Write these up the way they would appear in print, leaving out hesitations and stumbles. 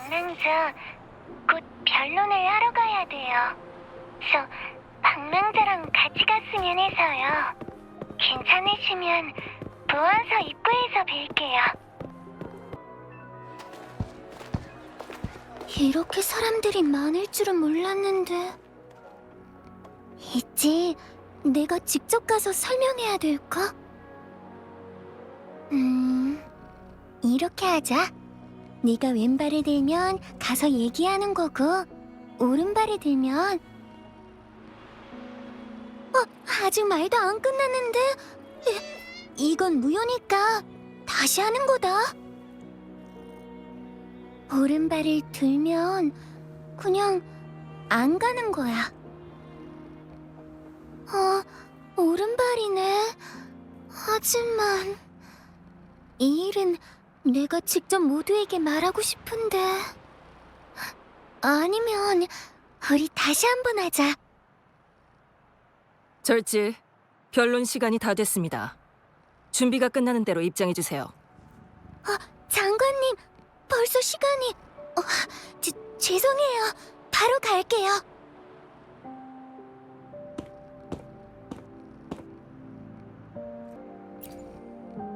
방랑자, 곧 변론을 하러 가야 돼요. 저 방랑자랑 같이 갔으면 해서요. 괜찮으시면 보안서 입구에서 뵐게요. 이렇게 사람들이 많을 줄은 몰랐는데. 있지, 내가 직접 가서 설명해야 될까? 이렇게 하자. 네가 왼발을 들면 가서 얘기하는 거고, 오른발을 들면 아직 말도 안 끝났는데. 이건 무효니까 다시 하는 거다. 오른발을 들면 그냥 안 가는 거야. 오른발이네. 하지만 이 일은 내가 직접 모두에게 말하고 싶은데. 아니면 우리 다시 한번 하자. 절지, 변론 시간이 다 됐습니다. 준비가 끝나는 대로 입장해주세요. 장관님, 벌써 시간이... 죄송해요. 바로 갈게요.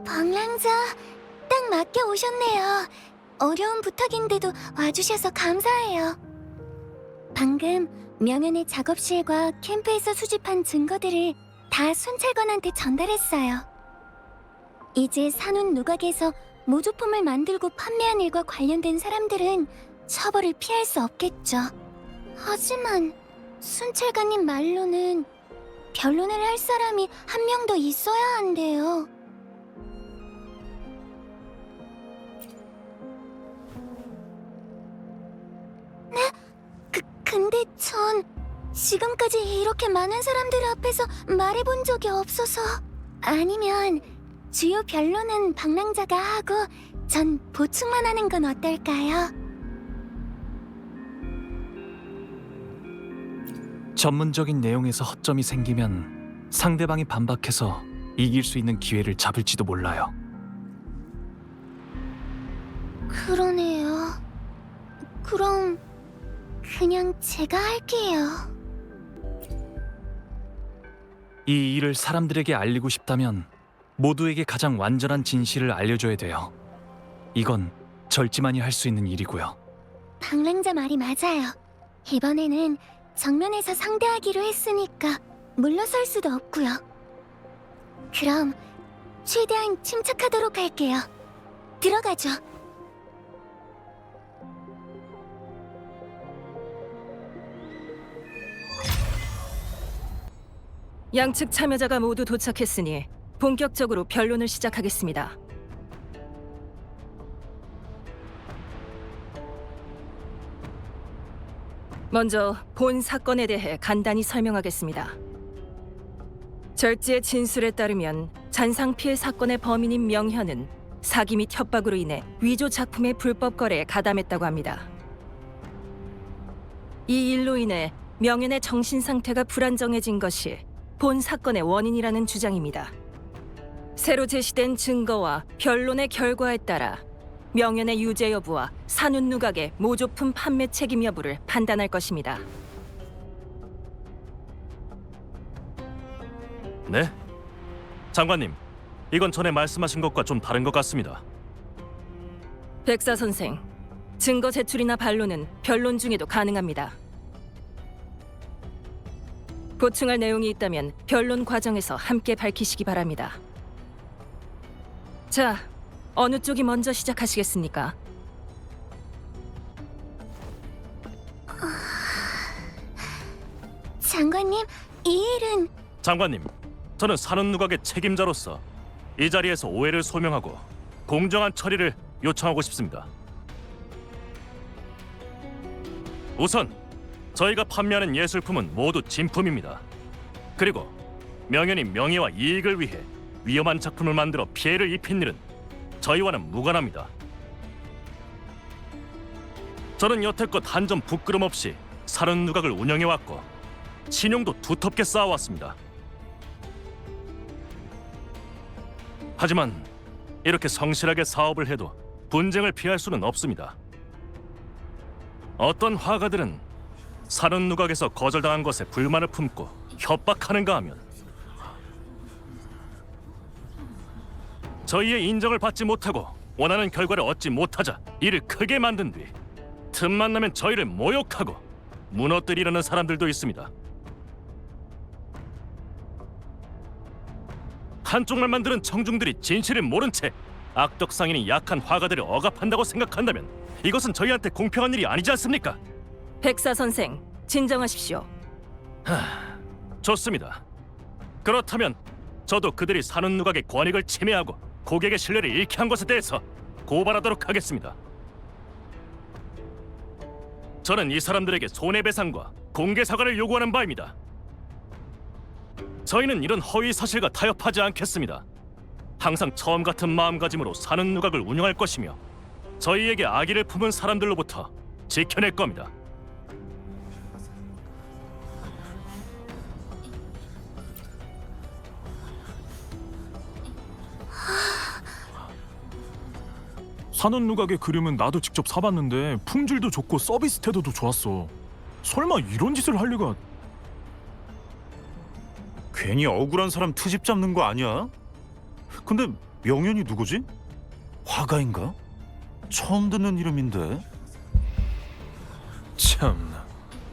방랑자, 딱 맞게 오셨네요. 어려운 부탁인데도 와주셔서 감사해요. 방금 명현의 작업실과 캠프에서 수집한 증거들을 다 순찰관한테 전달했어요. 이제 산운 누각에서 모조품을 만들고 판매한 일과 관련된 사람들은 처벌을 피할 수 없겠죠. 하지만 순찰관님 말로는 변론을 할 사람이 한 명 더 있어야 한대요. 네? 근데 전 지금까지 이렇게 많은 사람들 앞에서 말해본 적이 없어서. 아니면 주요 변론은 방랑자가 하고 전 보충만 하는 건 어떨까요? 전문적인 내용에서 허점이 생기면 상대방이 반박해서 이길 수 있는 기회를 잡을지도 몰라요. 그러네요. 그럼 그냥 제가 할게요. 이 일을 사람들에게 알리고 싶다면 모두에게 가장 완전한 진실을 알려줘야 돼요. 이건 절지만이 할 수 있는 일이고요. 방랑자 말이 맞아요. 이번에는 정면에서 상대하기로 했으니까 물러설 수도 없고요. 그럼 최대한 침착하도록 할게요. 들어가죠. 양측 참여자가 모두 도착했으니 본격적으로 변론을 시작하겠습니다. 먼저 본 사건에 대해 간단히 설명하겠습니다. 절지의 진술에 따르면 잔상 피해 사건의 범인인 명현은 사기 및 협박으로 인해 위조 작품의 불법 거래에 가담했다고 합니다. 이 일로 인해 명현의 정신 상태가 불안정해진 것이 본 사건의 원인이라는 주장입니다. 새로 제시된 증거와 변론의 결과에 따라 명현의 유죄 여부와 산운 누각의 모조품 판매 책임 여부를 판단할 것입니다. 네? 장관님, 이건 전에 말씀하신 것과 좀 다른 것 같습니다. 백사 선생, 증거 제출이나 반론은 변론 중에도 가능합니다. 보충할 내용이 있다면 변론 과정에서 함께 밝히시기 바랍니다. 자, 어느 쪽이 먼저 시작하시겠습니까? 장관님, 이 일은... 장관님, 저는 산운 누각의 책임자로서 이 자리에서 오해를 소명하고 공정한 처리를 요청하고 싶습니다. 우선 저희가 판매하는 예술품은 모두 진품입니다. 그리고 명현이 명예와 이익을 위해 위험한 작품을 만들어 피해를 입힌 일은 저희와는 무관합니다. 저는 여태껏 한 점 부끄럼 없이 산운 누각을 운영해왔고 신용도 두텁게 쌓아왔습니다. 하지만 이렇게 성실하게 사업을 해도 분쟁을 피할 수는 없습니다. 어떤 화가들은 사는 누각에서 거절당한 것에 불만을 품고 협박하는가 하면 저희의 인정을 받지 못하고 원하는 결과를 얻지 못하자 이를 크게 만든 뒤 틈만 나면 저희를 모욕하고 무너뜨리려는 사람들도 있습니다. 한쪽만 만드는 청중들이 진실을 모른 채 악덕상인이 약한 화가들을 억압한다고 생각한다면 이것은 저희한테 공평한 일이 아니지 않습니까? 백사 선생, 진정하십시오. 좋습니다. 그렇다면 저도 그들이 사는 누각의 권익을 침해하고 고객의 신뢰를 잃게 한 것에 대해서 고발하도록 하겠습니다. 저는 이 사람들에게 손해배상과 공개 사과를 요구하는 바입니다. 저희는 이런 허위 사실과 타협하지 않겠습니다. 항상 처음 같은 마음가짐으로 사는 누각을 운영할 것이며 저희에게 악의를 품은 사람들로부터 지켜낼 겁니다. 사는 누각의 그림은 나도 직접 사봤는데 품질도 좋고 서비스 태도도 좋았어. 설마 이런 짓을 할 리가... 괜히 억울한 사람 트집 잡는 거 아니야? 근데 명현이 누구지? 화가인가? 처음 듣는 이름인데. 참나,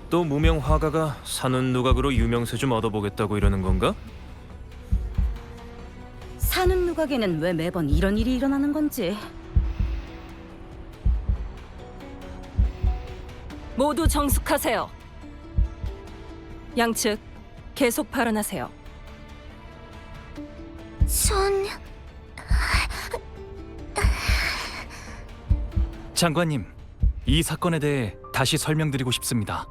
또 무명 화가가 사는 누각으로 유명세 좀 얻어보겠다고 이러는 건가? 사는 누각에는 왜 매번 이런 일이 일어나는 건지. 모두 정숙하세요. 양측 계속 발언하세요. 전 장관님, 이 사건에 대해 다시 설명드리고 싶습니다.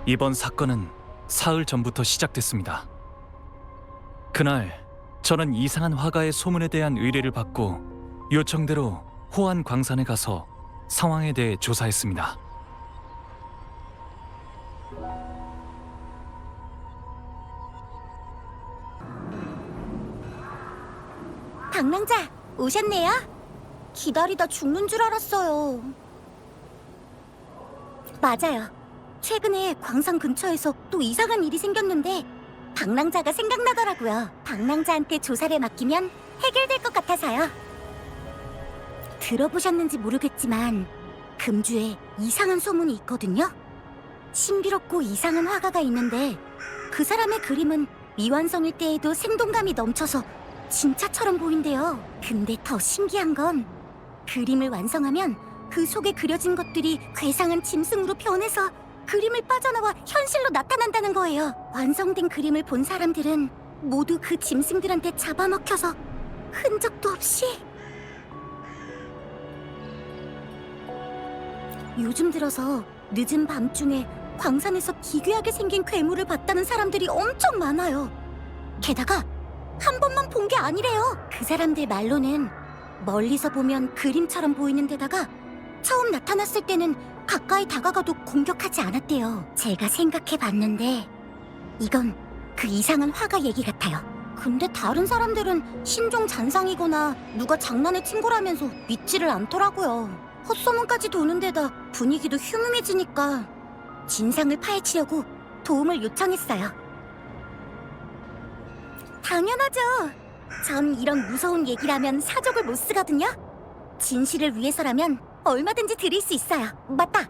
이번 사건은 사흘 전부터 시작됐습니다. 그날 저는 이상한 화가의 소문에 대한 의뢰를 받고 요청대로 호안 광산에 가서 상황에 대해 조사했습니다. 방랑자 오셨네요. 기다리다 죽는 줄 알았어요. 맞아요. 최근에 광산 근처에서 또 이상한 일이 생겼는데 방랑자가 생각나더라고요. 방랑자한테 조사를 맡기면 해결될 것 같아서요. 들어보셨는지 모르겠지만 금주에 이상한 소문이 있거든요. 신비롭고 이상한 화가가 있는데 그 사람의 그림은 미완성일 때에도 생동감이 넘쳐서 진짜처럼 보인대요. 근데 더 신기한 건 그림을 완성하면 그 속에 그려진 것들이 괴상한 짐승으로 변해서 그림을 빠져나와 현실로 나타난다는 거예요. 완성된 그림을 본 사람들은 모두 그 짐승들한테 잡아먹혀서 흔적도 없이. 요즘 들어서 늦은 밤중에 광산에서 기괴하게 생긴 괴물을 봤다는 사람들이 엄청 많아요. 게다가 한 번만 본 게 아니래요. 그 사람들 말로는 멀리서 보면 그림처럼 보이는 데다가 처음 나타났을 때는 가까이 다가가도 공격하지 않았대요. 제가 생각해봤는데 이건 그 이상한 화가 얘기 같아요. 근데 다른 사람들은 신종 잔상이거나 누가 장난을 친 거라면서 믿지를 않더라고요. 헛소문까지 도는 데다 분위기도 흉흉해지니까 진상을 파헤치려고 도움을 요청했어요. 당연하죠. 전 이런 무서운 얘기라면 사족을 못 쓰거든요. 진실을 위해서라면 얼마든지 드릴 수 있어요. 맞다.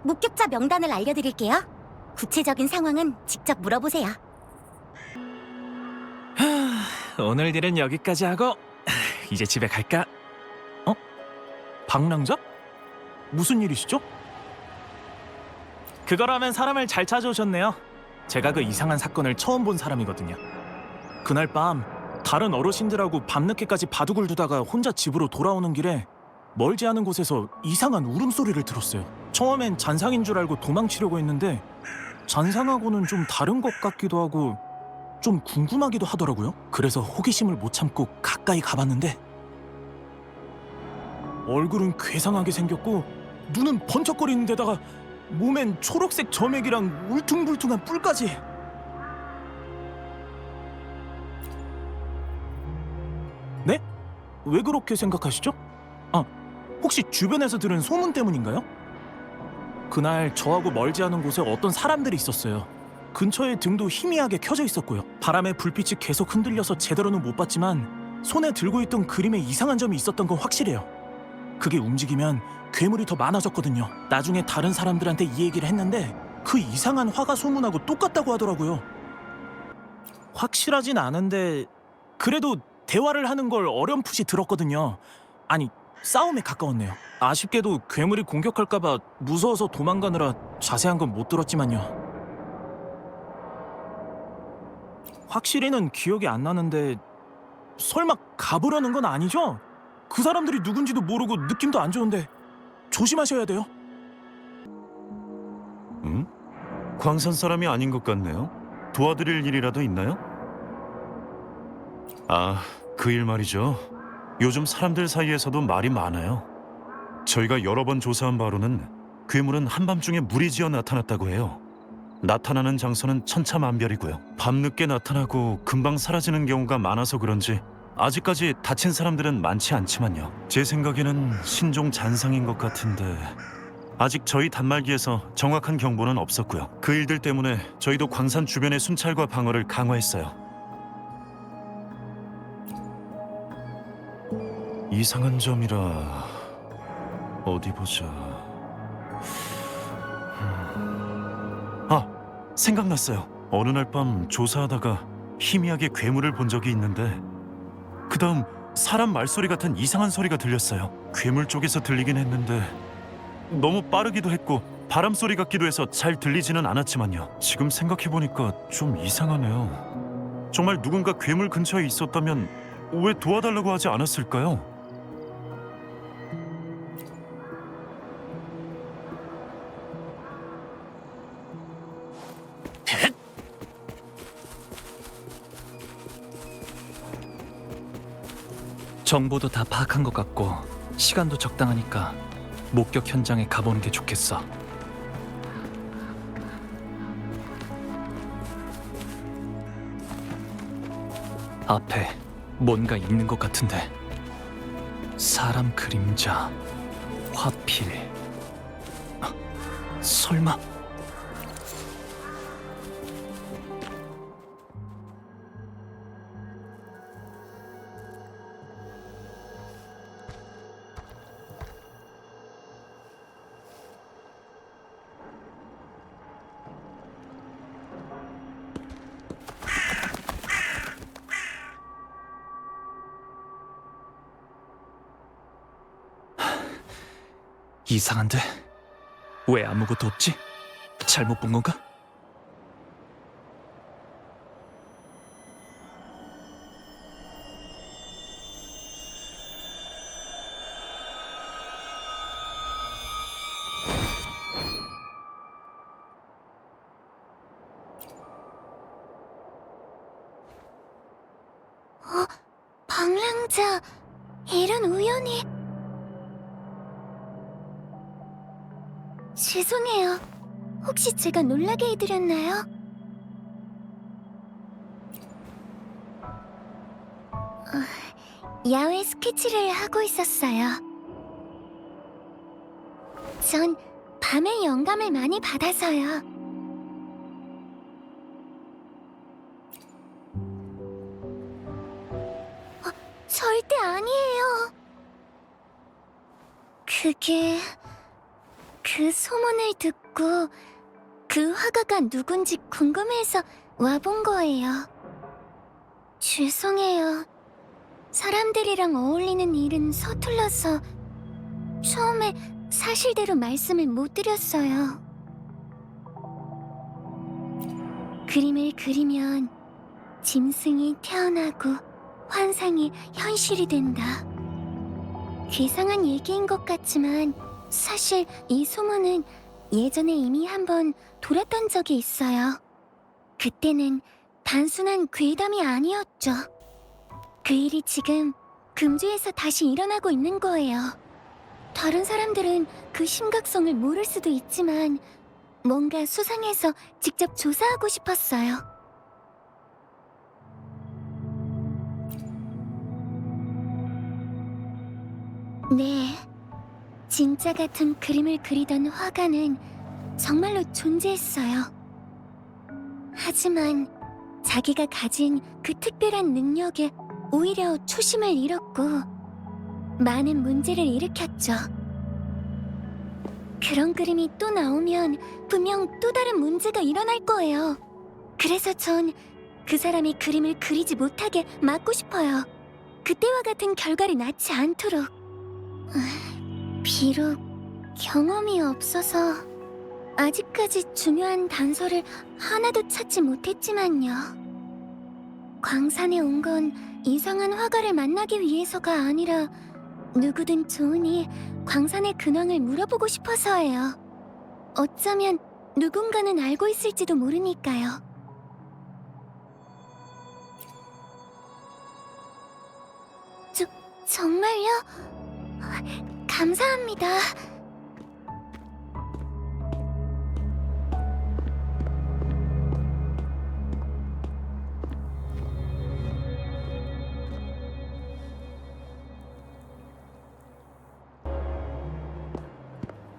목격자 명단을 알려드릴게요. 구체적인 상황은 직접 물어보세요. 오늘 일은 여기까지 하고 이제 집에 갈까? 방랑자? 무슨 일이시죠? 그거라면 사람을 잘 찾아오셨네요. 제가 그 이상한 사건을 처음 본 사람이거든요. 그날 밤 다른 어르신들하고 밤늦게까지 바둑을 두다가 혼자 집으로 돌아오는 길에 멀지 않은 곳에서 이상한 울음소리를 들었어요. 처음엔 잔상인 줄 알고 도망치려고 했는데 잔상하고는 좀 다른 것 같기도 하고 좀 궁금하기도 하더라고요. 그래서 호기심을 못 참고 가까이 가봤는데 얼굴은 괴상하게 생겼고 눈은 번쩍거리는 데다가 몸엔 초록색 점액이랑 울퉁불퉁한 뿔까지. 네? 왜 그렇게 생각하시죠? 혹시 주변에서 들은 소문 때문인가요? 그날 저하고 멀지 않은 곳에 어떤 사람들이 있었어요. 근처에 등도 희미하게 켜져 있었고요. 바람에 불빛이 계속 흔들려서 제대로는 못 봤지만 손에 들고 있던 그림에 이상한 점이 있었던 건 확실해요. 그게 움직이면 괴물이 더 많아졌거든요. 나중에 다른 사람들한테 이 얘기를 했는데 그 이상한 화가 소문하고 똑같다고 하더라고요. 확실하진 않은데 그래도 대화를 하는 걸 어렴풋이 들었거든요. 아니, 싸움에 가까웠네요. 아쉽게도 괴물이 공격할까봐 무서워서 도망가느라 자세한 건 못 들었지만요. 확실히는 기억이 안 나는데 설마 가보려는 건 아니죠? 그 사람들이 누군지도 모르고 느낌도 안 좋은데 조심하셔야 돼요. 응? 광산 사람이 아닌 것 같네요. 도와드릴 일이라도 있나요? 아, 그 일 말이죠. 요즘 사람들 사이에서도 말이 많아요. 저희가 여러 번 조사한 바로는 괴물은 한밤중에 무리지어 나타났다고 해요. 나타나는 장소는 천차만별이고요. 밤늦게 나타나고 금방 사라지는 경우가 많아서 그런지 아직까지 다친 사람들은 많지 않지만요. 제 생각에는 신종 잔상인 것 같은데 아직 저희 단말기에서 정확한 경보는 없었고요. 그 일들 때문에 저희도 광산 주변의 순찰과 방어를 강화했어요. 이상한 점이라 어디 보자. 아, 생각났어요. 어느 날 밤 조사하다가 희미하게 괴물을 본 적이 있는데 그 다음 사람 말소리 같은 이상한 소리가 들렸어요. 괴물 쪽에서 들리긴 했는데 너무 빠르기도 했고 바람 소리 같기도 해서 잘 들리지는 않았지만요. 지금 생각해보니까 좀 이상하네요. 정말 누군가 괴물 근처에 있었다면 왜 도와달라고 하지 않았을까요? 정보도 다 파악한 것 같고 시간도 적당하니까 목격 현장에 가보는 게 좋겠어. 앞에 뭔가 있는 것 같은데. 사람 그림자, 화필. 설마. 이상한데? 왜 아무것도 없지? 잘못 본 건가? 방랑자, 이런 우연이... 죄송해요. 혹시 제가 놀라게 해드렸나요? 야외 스케치를 하고 있었어요. 전 밤에 영감을 많이 받아서요. 절대 아니에요. 그게... 그 소문을 듣고 그 화가가 누군지 궁금해서 와본 거예요. 죄송해요. 사람들이랑 어울리는 일은 서툴러서 처음에 사실대로 말씀을 못 드렸어요. 그림을 그리면 짐승이 태어나고 환상이 현실이 된다. 괴상한 얘기인 것 같지만 사실 이 소문은 예전에 이미 한번 돌았던 적이 있어요. 그때는 단순한 괴담이 아니었죠. 그 일이 지금 금주에서 다시 일어나고 있는 거예요. 다른 사람들은 그 심각성을 모를 수도 있지만 뭔가 수상해서 직접 조사하고 싶었어요. 네. 진짜 같은 그림을 그리던 화가는 정말로 존재했어요. 하지만 자기가 가진 그 특별한 능력에 오히려 초심을 잃었고 많은 문제를 일으켰죠. 그런 그림이 또 나오면 분명 또 다른 문제가 일어날 거예요. 그래서 전 그 사람이 그림을 그리지 못하게 막고 싶어요. 그때와 같은 결과를 낳지 않도록. 비록 경험이 없어서 아직까지 중요한 단서를 하나도 찾지 못했지만요. 광산에 온 건 이상한 화가를 만나기 위해서가 아니라 누구든 좋으니 광산의 근황을 물어보고 싶어서예요. 어쩌면 누군가는 알고 있을지도 모르니까요. 정말요? 감사합니다.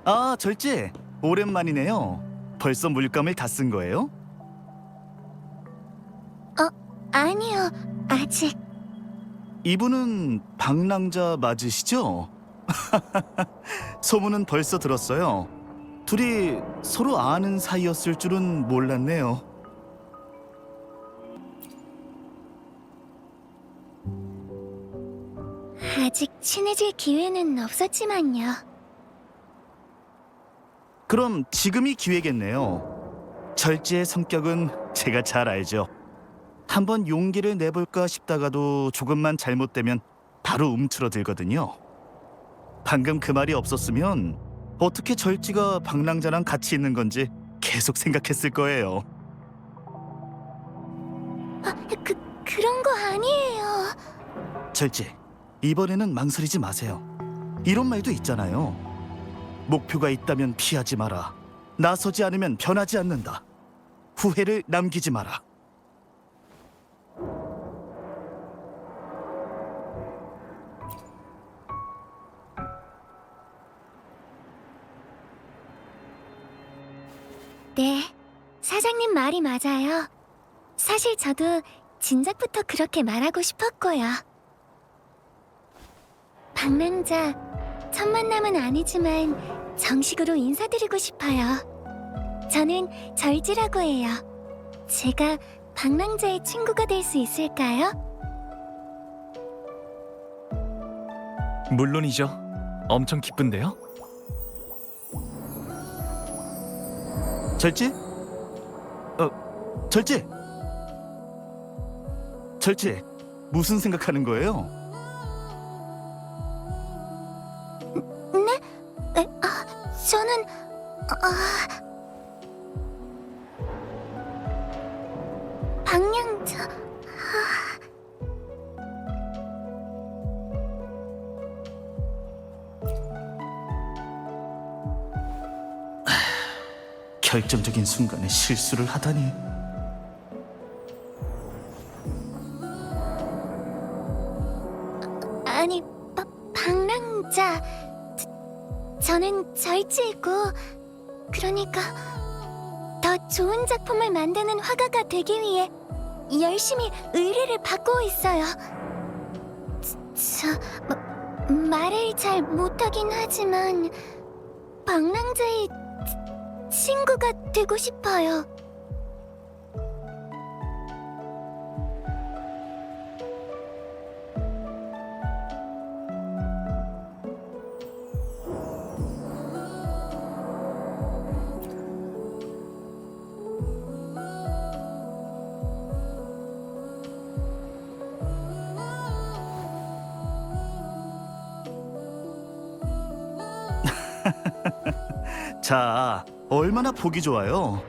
아, 절제. 오랜만이네요. 벌써 물감을 다 쓴 거예요? 아니요, 아직. 이분은 방랑자 맞으시죠? 소문은 벌써 들었어요. 둘이 서로 아는 사이였을 줄은 몰랐네요. 아직 친해질 기회는 없었지만요. 그럼 지금이 기회겠네요. 절제의 성격은 제가 잘 알죠. 한번 용기를 내볼까 싶다가도 조금만 잘못되면 바로 움츠러들거든요. 방금 그 말이 없었으면 어떻게 절지가 방랑자랑 같이 있는 건지 계속 생각했을 거예요. 그런 거 아니에요. 절제, 이번에는 망설이지 마세요. 이런 말도 있잖아요. 목표가 있다면 피하지 마라. 나서지 않으면 변하지 않는다. 후회를 남기지 마라. 네, 사장님 말이 맞아요. 사실 저도 진작부터 그렇게 말하고 싶었고요. 방랑자, 첫 만남은 아니지만 정식으로 인사드리고 싶어요. 저는 절지라고 해요. 제가 방랑자의 친구가 될 수 있을까요? 물론이죠. 엄청 기쁜데요. 절제? 절제! 절제, 무슨 생각하는 거예요? 저는 방랑자. 결정적인 순간에 실수를 하다니. 아니, 방랑자. 저는 절지이고, 그러니까 더 좋은 작품을 만드는 화가가 되기 위해 열심히 의뢰를 받고 있어요. 말을 잘 못하긴 하지만 방랑자의 친구가 되고 싶어요. 자, 얼마나 보기 좋아요.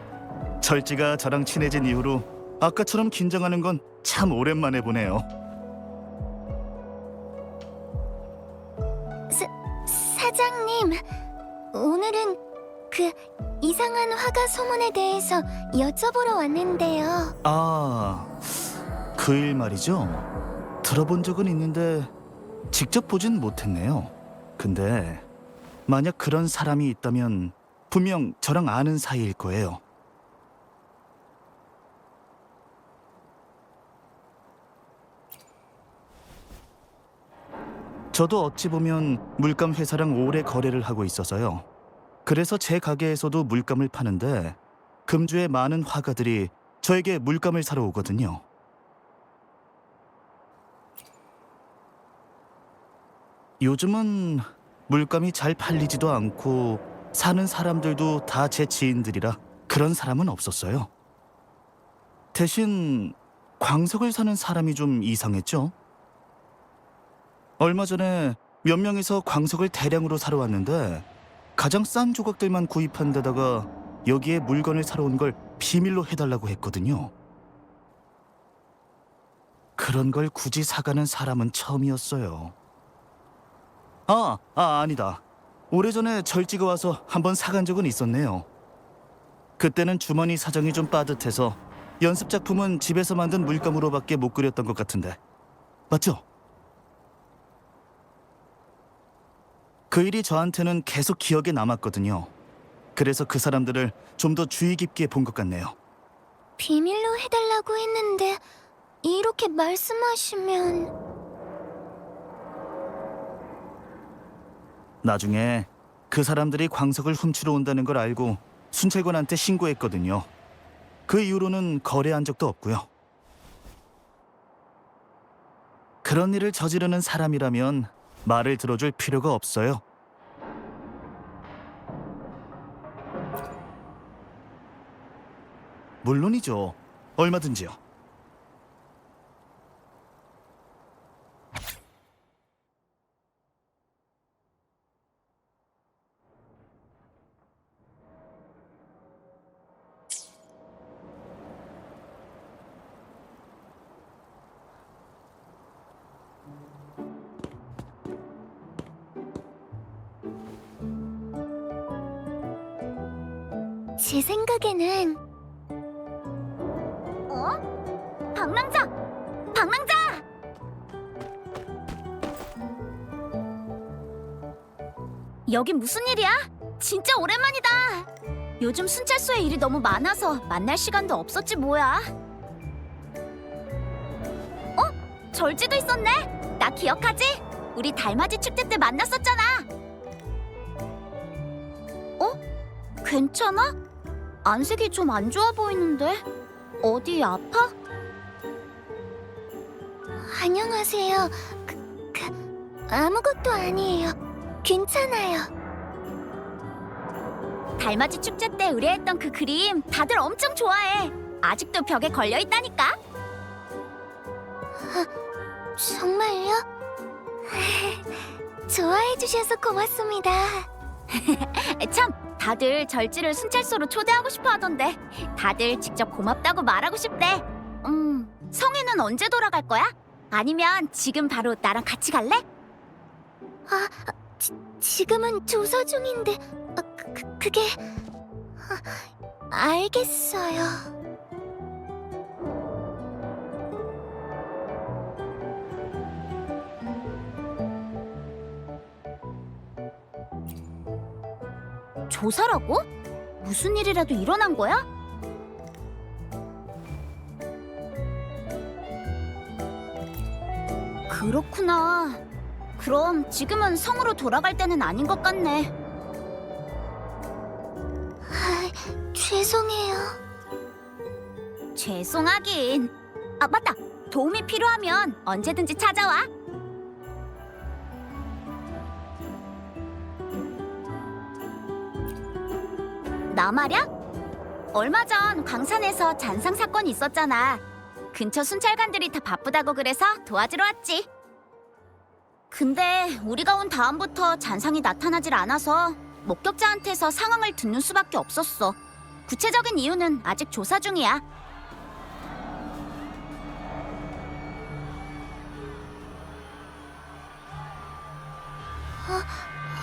절지가 저랑 친해진 이후로 아까처럼 긴장하는 건 참 오랜만에 보네요. 사장님, 오늘은 그 이상한 화가 소문에 대해서 여쭤보러 왔는데요. 아, 그 일 말이죠. 들어본 적은 있는데 직접 보진 못했네요. 근데 만약 그런 사람이 있다면 분명 저랑 아는 사이일 거예요. 저도 어찌 보면 물감 회사랑 오래 거래를 하고 있어서요. 그래서 제 가게에서도 물감을 파는데 금주에 많은 화가들이 저에게 물감을 사러 오거든요. 요즘은 물감이 잘 팔리지도 않고 사는 사람들도 다 제 지인들이라 그런 사람은 없었어요. 대신 광석을 사는 사람이 좀 이상했죠. 얼마 전에 몇 명이서 광석을 대량으로 사러 왔는데 가장 싼 조각들만 구입한 데다가 여기에 물건을 사러 온 걸 비밀로 해달라고 했거든요. 그런 걸 굳이 사가는 사람은 처음이었어요. 아니다. 오래전에 절지가 와서 한번 사간 적은 있었네요. 그때는 주머니 사정이 좀 빠듯해서 연습 작품은 집에서 만든 물감으로밖에 못 그렸던 것 같은데. 맞죠? 그 일이 저한테는 계속 기억에 남았거든요. 그래서 그 사람들을 좀 더 주의 깊게 본 것 같네요. 비밀로 해달라고 했는데 이렇게 말씀하시면... 나중에 그 사람들이 광석을 훔치러 온다는 걸 알고 순찰관한테 신고했거든요. 그 이후로는 거래한 적도 없고요. 그런 일을 저지르는 사람이라면 말을 들어줄 필요가 없어요. 물론이죠. 얼마든지요. 제 생각에는... 방랑자! 방랑자! 여기 무슨 일이야? 진짜 오랜만이다. 요즘 순찰소에 일이 너무 많아서 만날 시간도 없었지 뭐야. 절지도 있었네? 나 기억하지? 우리 달맞이 축제 때 만났었잖아. 괜찮아? 안색이 좀 안 좋아 보이는데? 어디 아파? 안녕하세요. 아무것도 아니에요. 괜찮아요. 달맞이 축제 때 의뢰했던 그 그림 다들 엄청 좋아해. 아직도 벽에 걸려 있다니까. 정말요? 좋아해 주셔서 고맙습니다. 참, 다들 절지를 순찰소로 초대하고 싶어 하던데 다들 직접 고맙다고 말하고 싶대. 성희는 언제 돌아갈 거야? 아니면 지금 바로 나랑 같이 갈래? 지금은 조사 중인데 그게... 알겠어요. 조사라고? 무슨 일이라도 일어난 거야? 그렇구나. 그럼 지금은 성으로 돌아갈 때는 아닌 것 같네. 죄송해요. 죄송하긴. 맞다. 도움이 필요하면 언제든지 찾아와. 나 말야? 얼마 전 광산에서 잔상 사건이 있었잖아. 근처 순찰관들이 다 바쁘다고 그래서 도와주러 왔지. 근데 우리가 온 다음부터 잔상이 나타나질 않아서 목격자한테서 상황을 듣는 수밖에 없었어. 구체적인 이유는 아직 조사 중이야.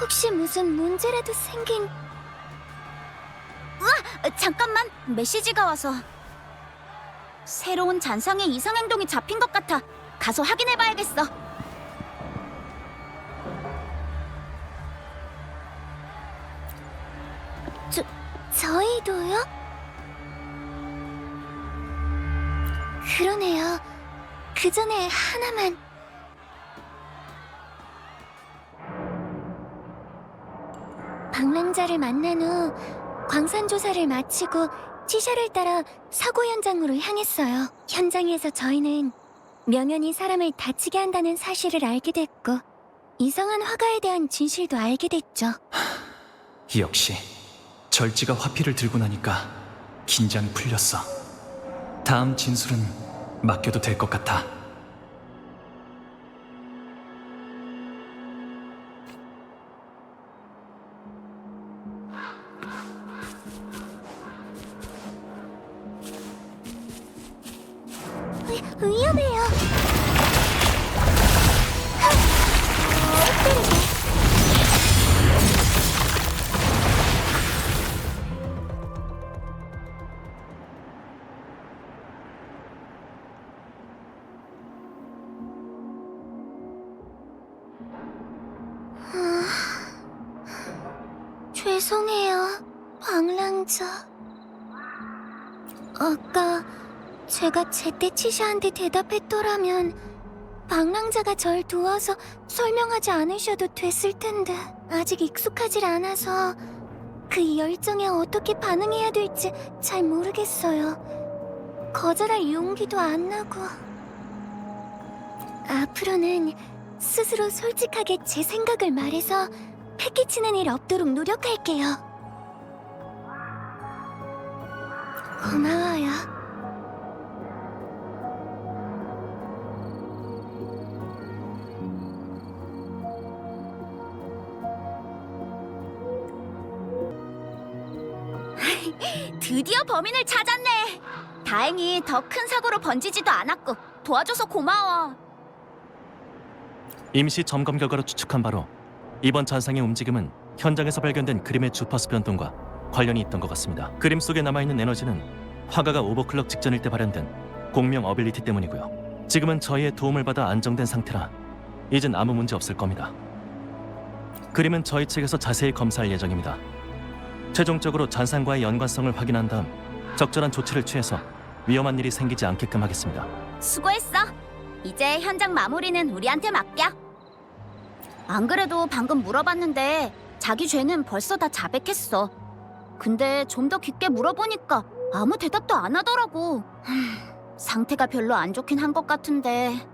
혹시 무슨 문제라도 생긴... 잠깐만, 메시지가 와서. 새로운 잔상의 이상 행동이 잡힌 것 같아. 가서 확인해봐야겠어. 저희도요? 그러네요. 그 전에 하나만. 방랑자를 만난 후 광산 조사를 마치고 치샤를 따라 사고 현장으로 향했어요. 현장에서 저희는 명현이 사람을 다치게 한다는 사실을 알게 됐고 이상한 화가에 대한 진실도 알게 됐죠. 역시 절지가 화피를 들고 나니까 긴장이 풀렸어. 다음 진술은 맡겨도 될 것 같아. 위험해요. 죄송해요, 방랑자. 아까 제가 제때 치샤한테 대답했더라면 방랑자가 절 도와서 설명하지 않으셔도 됐을 텐데 아직 익숙하질 않아서 그 열정에 어떻게 반응해야 될지 잘 모르겠어요. 거절할 용기도 안 나고. 앞으로는 스스로 솔직하게 제 생각을 말해서 패기치는 일 없도록 노력할게요. 고마워요. 드디어 범인을 찾았네. 다행히 더 큰 사고로 번지지도 않았고 도와줘서 고마워. 임시 점검 결과로 추측한 바로 이번 잔상의 움직임은 현장에서 발견된 그림의 주파수 변동과 관련이 있던 것 같습니다. 그림 속에 남아있는 에너지는 화가가 오버클럭 직전일 때 발현된 공명 어빌리티 때문이고요. 지금은 저희의 도움을 받아 안정된 상태라 이젠 아무 문제 없을 겁니다. 그림은 저희 측에서 자세히 검사할 예정입니다. 최종적으로 잔상과의 연관성을 확인한 다음 적절한 조치를 취해서 위험한 일이 생기지 않게끔 하겠습니다. 수고했어. 이제 현장 마무리는 우리한테 맡겨. 안 그래도 방금 물어봤는데 자기 죄는 벌써 다 자백했어. 근데 좀 더 깊게 물어보니까 아무 대답도 안 하더라고. 상태가 별로 안 좋긴 한 것 같은데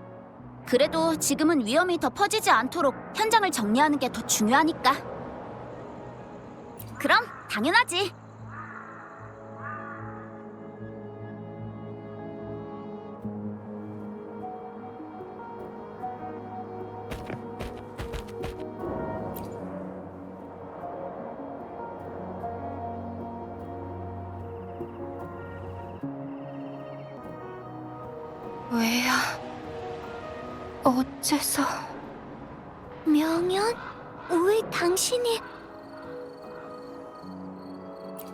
그래도 지금은 위험이 더 퍼지지 않도록 현장을 정리하는 게 더 중요하니까. 그럼 당연하지. 왜야? 어째서? 명현? 왜 당신이...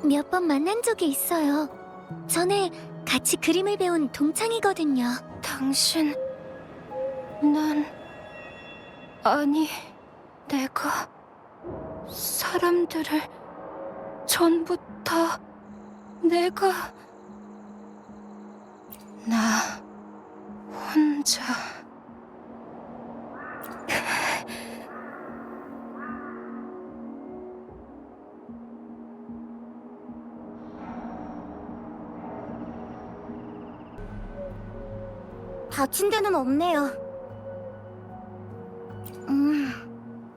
몇 번 만난 적이 있어요. 전에 같이 그림을 배운 동창이거든요. 당신... 난... 아니... 내가... 사람들을... 전부 다... 내가... 나... 혼자... 다친 데는 없네요.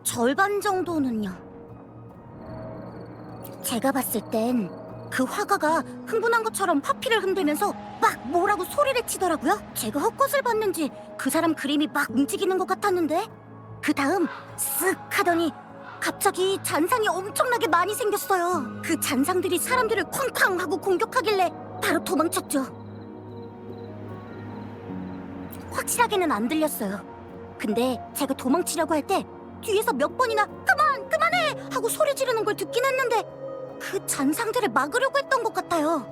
절반 정도는요. 제가 봤을 땐 그 화가가 흥분한 것처럼 화피를 흔들면서 막 뭐라고 소리를 치더라고요. 제가 헛것을 봤는지 그 사람 그림이 막 움직이는 것 같았는데 그 다음 쓱 하더니 갑자기 잔상이 엄청나게 많이 생겼어요. 그 잔상들이 사람들을 쾅쾅 하고 공격하길래 바로 도망쳤죠. 확실하게는 안 들렸어요. 근데 제가 도망치려고 할 때 뒤에서 몇 번이나 그만해 하고 소리 지르는 걸 듣긴 했는데 그 잔상들을 막으려고 했던 것 같아요.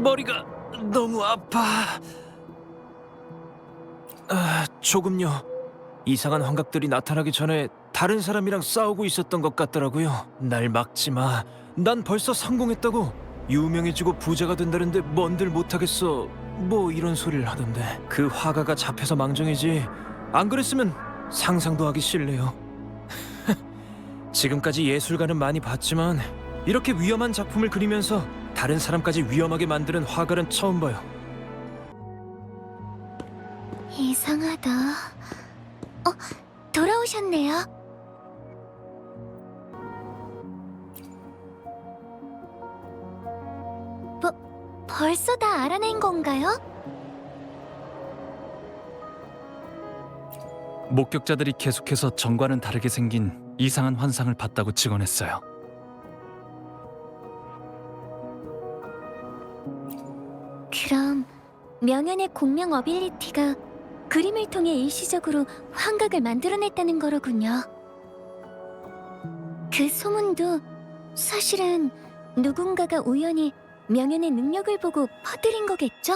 머리가 너무 아파. 조금요. 이상한 환각들이 나타나기 전에 다른 사람이랑 싸우고 있었던 것 같더라고요. 날 막지 마. 난 벌써 성공했다고. 유명해지고 부자가 된다는데 뭔들 못하겠어. 뭐 이런 소리를 하던데. 그 화가가 잡혀서 망정이지. 안 그랬으면 상상도 하기 싫네요. 지금까지 예술가는 많이 봤지만 이렇게 위험한 작품을 그리면서 다른 사람까지 위험하게 만드는 화가는 처음 봐요. 이상하다. 돌아오셨네요. 벌써 다 알아낸 건가요? 목격자들이 계속해서 전과는 다르게 생긴 이상한 환상을 봤다고 증언했어요. 그럼 명연의 공명 어빌리티가 그림을 통해 일시적으로 환각을 만들어냈다는 거로군요. 그 소문도 사실은 누군가가 우연히 명연의 능력을 보고 퍼뜨린 거겠죠?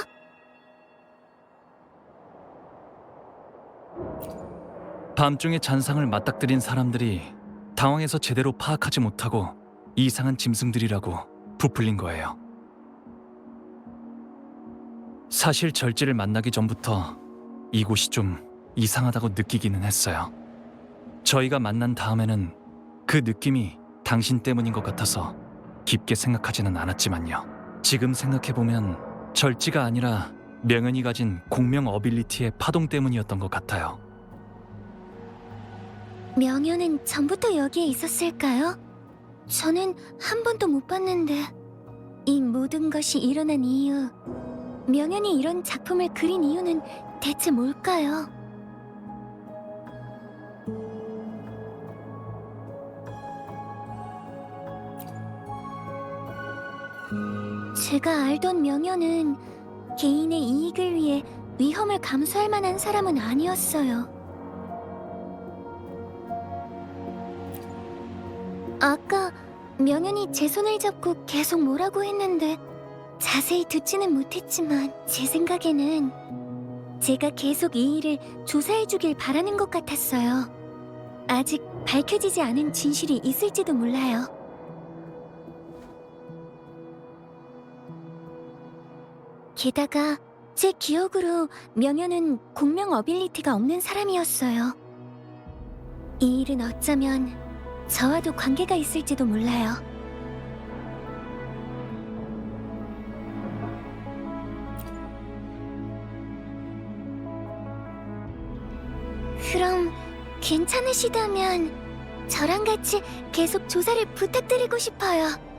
밤중에 잔상을 맞닥뜨린 사람들이 당황해서 제대로 파악하지 못하고 이상한 짐승들이라고 부풀린 거예요. 사실 절지를 만나기 전부터 이곳이 좀 이상하다고 느끼기는 했어요. 저희가 만난 다음에는 그 느낌이 당신 때문인 것 같아서 깊게 생각하지는 않았지만요. 지금 생각해보면 절지가 아니라 명연이 가진 공명 어빌리티의 파동 때문이었던 것 같아요. 명연은 전부터 여기에 있었을까요? 저는 한 번도 못 봤는데 이 모든 것이 일어난 이유, 명연이 이런 작품을 그린 이유는 대체 뭘까요? 제가 알던 명연은 개인의 이익을 위해 위험을 감수할 만한 사람은 아니었어요. 아까 명연이 제 손을 잡고 계속 뭐라고 했는데 자세히 듣지는 못했지만 제 생각에는 제가 계속 이 일을 조사해주길 바라는 것 같았어요. 아직 밝혀지지 않은 진실이 있을지도 몰라요. 게다가 제 기억으로 명연은 공명 어빌리티가 없는 사람이었어요. 이 일은 어쩌면 저와도 관계가 있을지도 몰라요. 그럼 괜찮으시다면 저랑 같이 계속 조사를 부탁드리고 싶어요.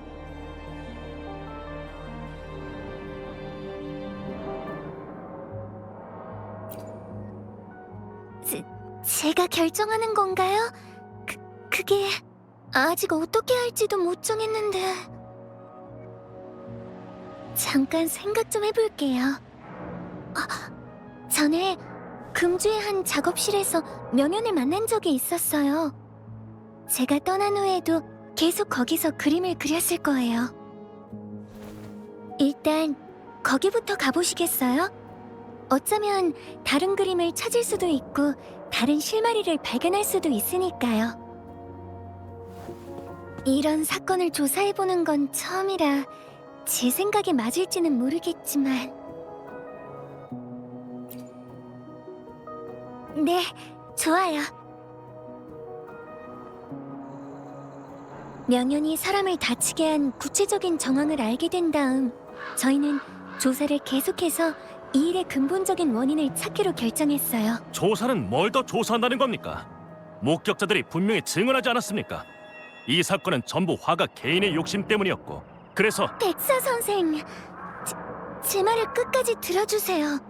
제가 결정하는 건가요? 그게 아직 어떻게 할지도 못 정했는데. 잠깐 생각 좀 해볼게요. 전에 금주의 한 작업실에서 명연을 만난 적이 있었어요. 제가 떠난 후에도 계속 거기서 그림을 그렸을 거예요. 일단 거기부터 가보시겠어요? 어쩌면 다른 그림을 찾을 수도 있고 다른 실마리를 발견할 수도 있으니까요. 이런 사건을 조사해보는 건 처음이라 제 생각에 맞을지는 모르겠지만 네, 좋아요. 명연이 사람을 다치게 한 구체적인 정황을 알게 된 다음 저희는 조사를 계속해서 이 일의 근본적인 원인을 찾기로 결정했어요. 조사는 뭘 더 조사한다는 겁니까? 목격자들이 분명히 증언하지 않았습니까? 이 사건은 전부 화가 개인의 욕심 때문이었고 그래서 백사 선생, 제 말을 끝까지 들어주세요.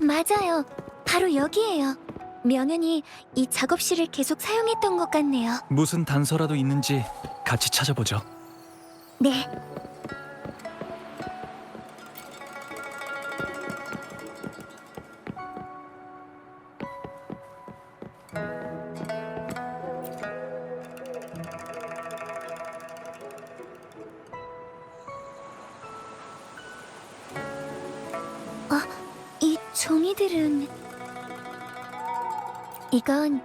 맞아요. 바로 여기예요. 명연이 이 작업실을 계속 사용했던 것 같네요. 무슨 단서라도 있는지 같이 찾아보죠. 네. 이 종이들은 이건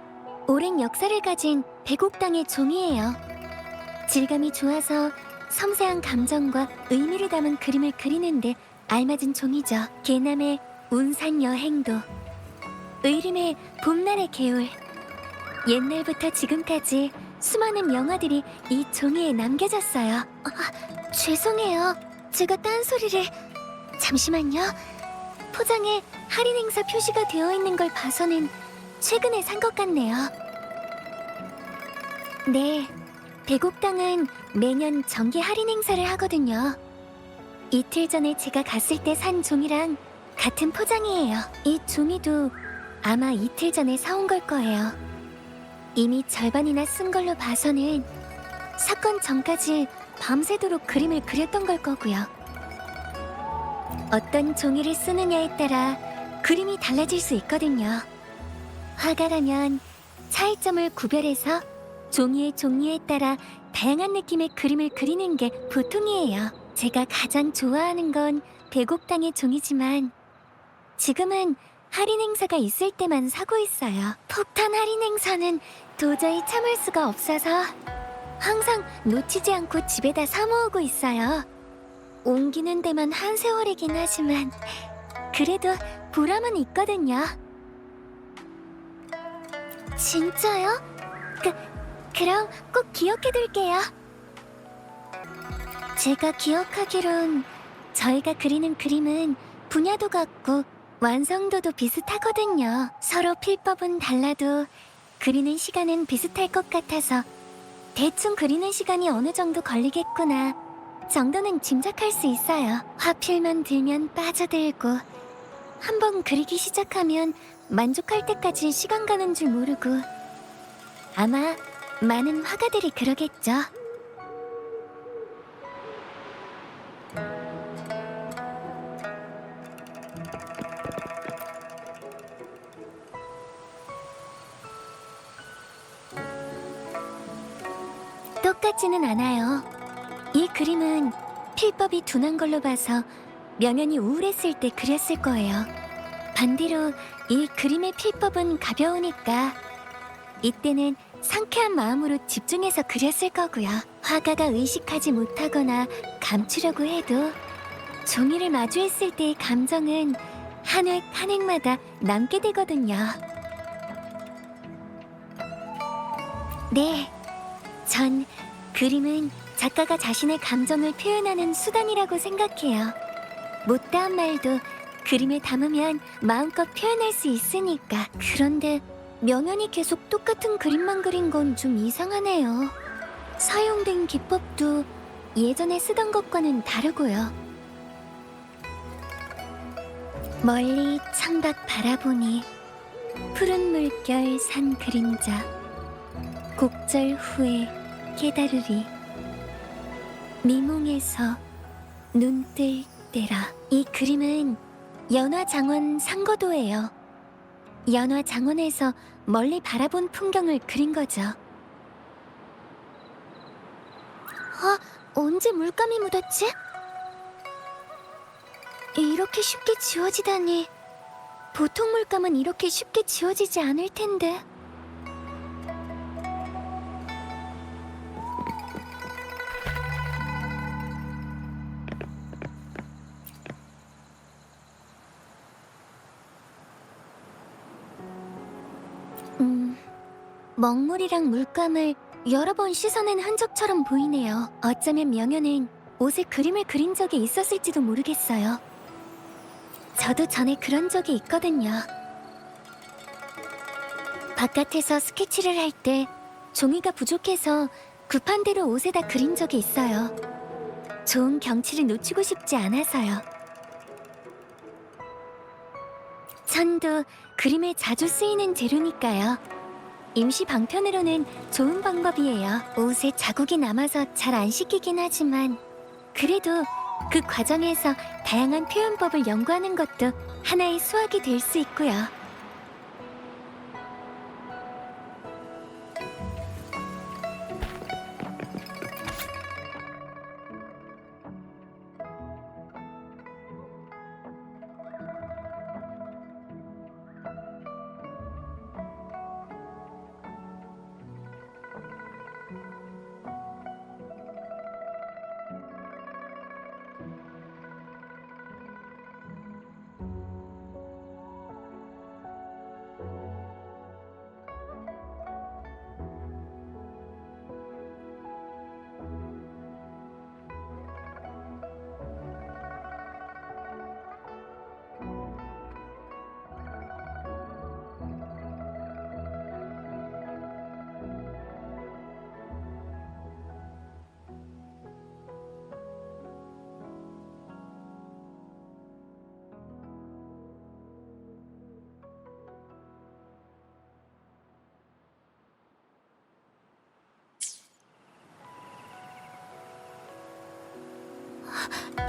오랜 역사를 가진 백옥당의 종이에요. 질감이 좋아서 섬세한 감정과 의미를 담은 그림을 그리는데 알맞은 종이죠. 개남의 운산 여행도, 의림의 봄날의 개울. 옛날부터 지금까지 수많은 영화들이 이 종이에 남겨졌어요. 죄송해요. 제가 딴소리를... 잠시만요. 포장에 할인 행사 표시가 되어 있는 걸 봐서는 최근에 산 것 같네요. 네, 백옥당은 매년 정기 할인 행사를 하거든요. 이틀 전에 제가 갔을 때 산 종이랑 같은 포장이에요. 이 종이도 아마 이틀 전에 사온 걸 거예요. 이미 절반이나 쓴 걸로 봐서는 사건 전까지 밤새도록 그림을 그렸던 걸 거고요. 어떤 종이를 쓰느냐에 따라 그림이 달라질 수 있거든요. 화가라면 차이점을 구별해서 종이의 종류에 따라 다양한 느낌의 그림을 그리는 게 보통이에요. 제가 가장 좋아하는 건 백옥당의 종이지만 지금은 할인 행사가 있을 때만 사고 있어요. 폭탄 할인 행사는 도저히 참을 수가 없어서 항상 놓치지 않고 집에다 사모으고 있어요. 옮기는 데만 한 세월이긴 하지만 그래도 보람은 있거든요. 진짜요? 그럼 꼭 기억해둘게요. 제가 기억하기론 저희가 그리는 그림은 분야도 같고 완성도도 비슷하거든요. 서로 필법은 달라도 그리는 시간은 비슷할 것 같아서 대충 그리는 시간이 어느 정도 걸리겠구나 정도는 짐작할 수 있어요. 화필만 들면 빠져들고 한번 그리기 시작하면 만족할 때까지 시간 가는 줄 모르고 아마 많은 화가들이 그러겠죠. 똑같지는 않아요. 이 그림은 필법이 둔한 걸로 봐서 명현이 우울했을 때 그렸을 거예요. 반대로 이 그림의 필법은 가벼우니까 이때는 상쾌한 마음으로 집중해서 그렸을 거고요. 화가가 의식하지 못하거나 감추려고 해도 종이를 마주했을 때의 감정은 한 획 한 획마다 남게 되거든요. 네, 전 그림은 작가가 자신의 감정을 표현하는 수단이라고 생각해요. 못다한 말도 그림에 담으면 마음껏 표현할 수 있으니까. 그런데 명현이 계속 똑같은 그림만 그린 건 좀 이상하네요. 사용된 기법도 예전에 쓰던 것과는 다르고요. 멀리 창밖 바라보니 푸른 물결 산 그림자 곡절 후에 깨달으리 미몽에서 눈 뜰 때라. 이 그림은 연화장원 상거도예요. 연화장원에서 멀리 바라본 풍경을 그린 거죠. 언제 물감이 묻었지? 이렇게 쉽게 지워지다니. 보통 물감은 이렇게 쉽게 지워지지 않을 텐데. 먹물이랑 물감을 여러 번 씻어낸 흔적처럼 보이네요. 어쩌면 명현은 옷에 그림을 그린 적이 있었을지도 모르겠어요. 저도 전에 그런 적이 있거든요. 바깥에서 스케치를 할 때 종이가 부족해서 급한 대로 옷에다 그린 적이 있어요. 좋은 경치를 놓치고 싶지 않아서요. 천도 그림에 자주 쓰이는 재료니까요. 임시 방편으로는 좋은 방법이에요. 옷에 자국이 남아서 잘 안 씻기긴 하지만 그래도 그 과정에서 다양한 표현법을 연구하는 것도 하나의 수학이 될 수 있고요.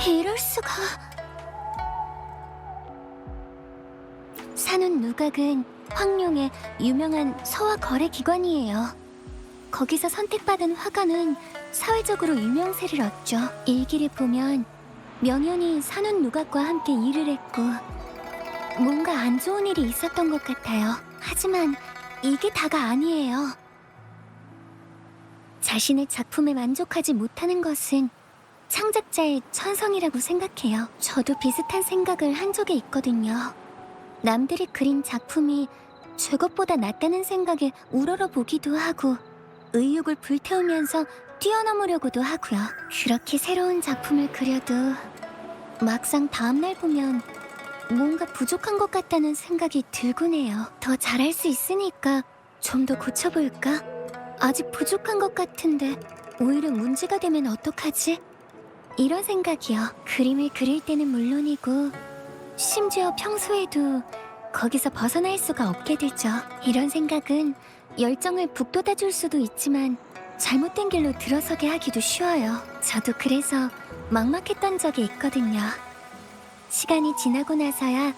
이럴 수가. 산운 누각은 황룡의 유명한 서화 거래 기관이에요. 거기서 선택받은 화가는 사회적으로 유명세를 얻죠. 일기를 보면 명현이 산운 누각과 함께 일을 했고 뭔가 안 좋은 일이 있었던 것 같아요. 하지만 이게 다가 아니에요. 자신의 작품에 만족하지 못하는 것은 창작자의 천성이라고 생각해요. 저도 비슷한 생각을 한 적이 있거든요. 남들이 그린 작품이 제 것보다 낫다는 생각에 우러러보기도 하고 의욕을 불태우면서 뛰어넘으려고도 하고요. 그렇게 새로운 작품을 그려도 막상 다음날 보면 뭔가 부족한 것 같다는 생각이 들곤 해요. 더 잘할 수 있으니까 좀 더 고쳐볼까? 아직 부족한 것 같은데 오히려 문제가 되면 어떡하지? 이런 생각이요. 그림을 그릴 때는 물론이고 심지어 평소에도 거기서 벗어날 수가 없게 되죠. 이런 생각은 열정을 북돋아줄 수도 있지만 잘못된 길로 들어서게 하기도 쉬워요. 저도 그래서 막막했던 적이 있거든요. 시간이 지나고 나서야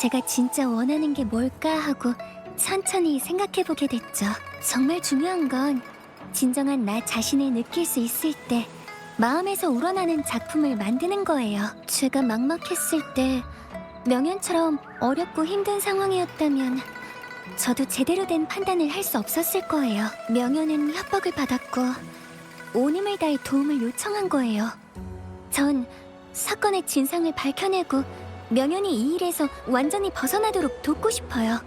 제가 진짜 원하는 게 뭘까 하고 천천히 생각해보게 됐죠. 정말 중요한 건 진정한 나 자신을 느낄 수 있을 때 마음에서 우러나는 작품을 만드는 거예요. 제가 막막했을 때 명현처럼 어렵고 힘든 상황이었다면 저도 제대로 된 판단을 할 수 없었을 거예요. 명현은 협박을 받았고 온 힘을 다해 도움을 요청한 거예요. 전 사건의 진상을 밝혀내고 명현이 이 일에서 완전히 벗어나도록 돕고 싶어요.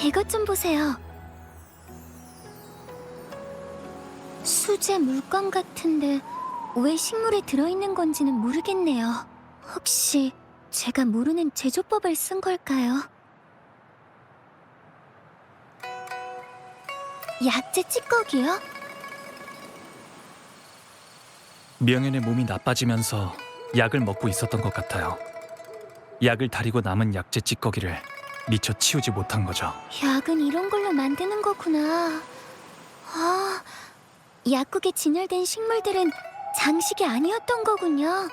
이것 좀 보세요. 수제 물감 같은데 왜 식물에 들어있는 건지는 모르겠네요. 혹시 제가 모르는 제조법을 쓴 걸까요? 약재 찌꺼기요? 명현의 몸이 나빠지면서 약을 먹고 있었던 것 같아요. 약을 다리고 남은 약재 찌꺼기를 미처 치우지 못한 거죠. 약은 이런 걸로 만드는 거구나. 아, 약국에 진열된 식물들은 장식이 아니었던 거군요.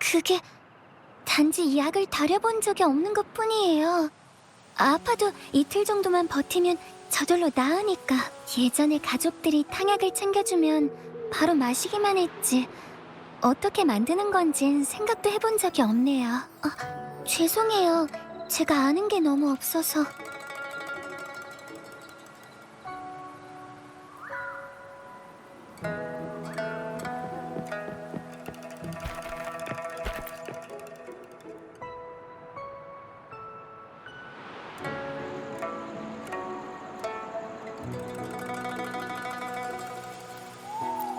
그게 단지 약을 다려본 적이 없는 것 뿐이에요. 아파도 이틀 정도만 버티면 저절로 나으니까. 예전에 가족들이 탕약을 챙겨주면 바로 마시기만 했지 어떻게 만드는 건진 생각도 해본 적이 없네요. 죄송해요. 제가 아는 게 너무 없어서.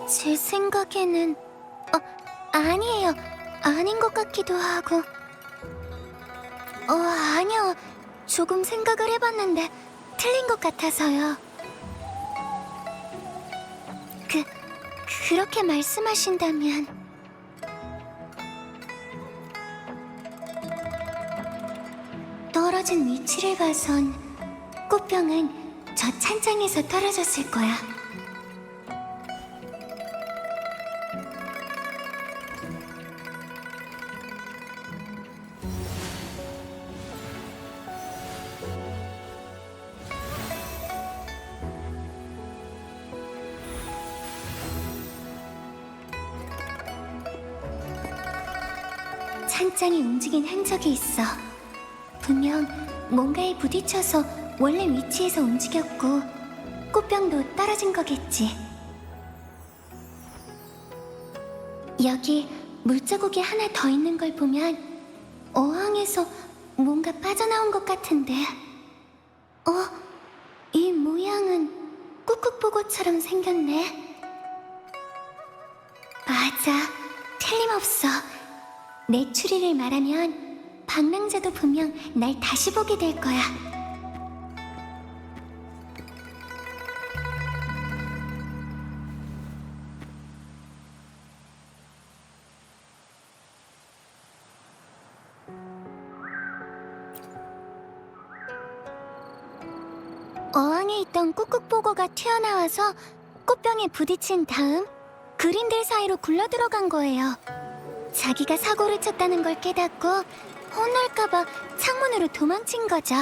제 생각에는 아니에요. 아닌 것 같기도 하고. 아니요. 조금 생각을 해봤는데 틀린 것 같아서요. 그렇게 말씀하신다면. 떨어진 위치를 봐선 꽃병은 저 찬장에서 떨어졌을 거야. 찬장이 움직인 흔적이 있어. 분명 뭔가에 부딪혀서 원래 위치에서 움직였고 꽃병도 떨어진 거겠지. 여기 물자국이 하나 더 있는 걸 보면 어항에서 뭔가 빠져나온 것 같은데. 이 모양은 꾹꾹보고처럼 생겼네. 맞아, 틀림없어. 내 추리를 말하면 방랑자도 분명 날 다시 보게 될 거야. 어항에 있던 꾹꾹보고가 튀어나와서 꽃병에 부딪힌 다음 그림들 사이로 굴러들어간 거예요. 자기가 사고를 쳤다는 걸 깨닫고 혼날까봐 창문으로 도망친 거죠.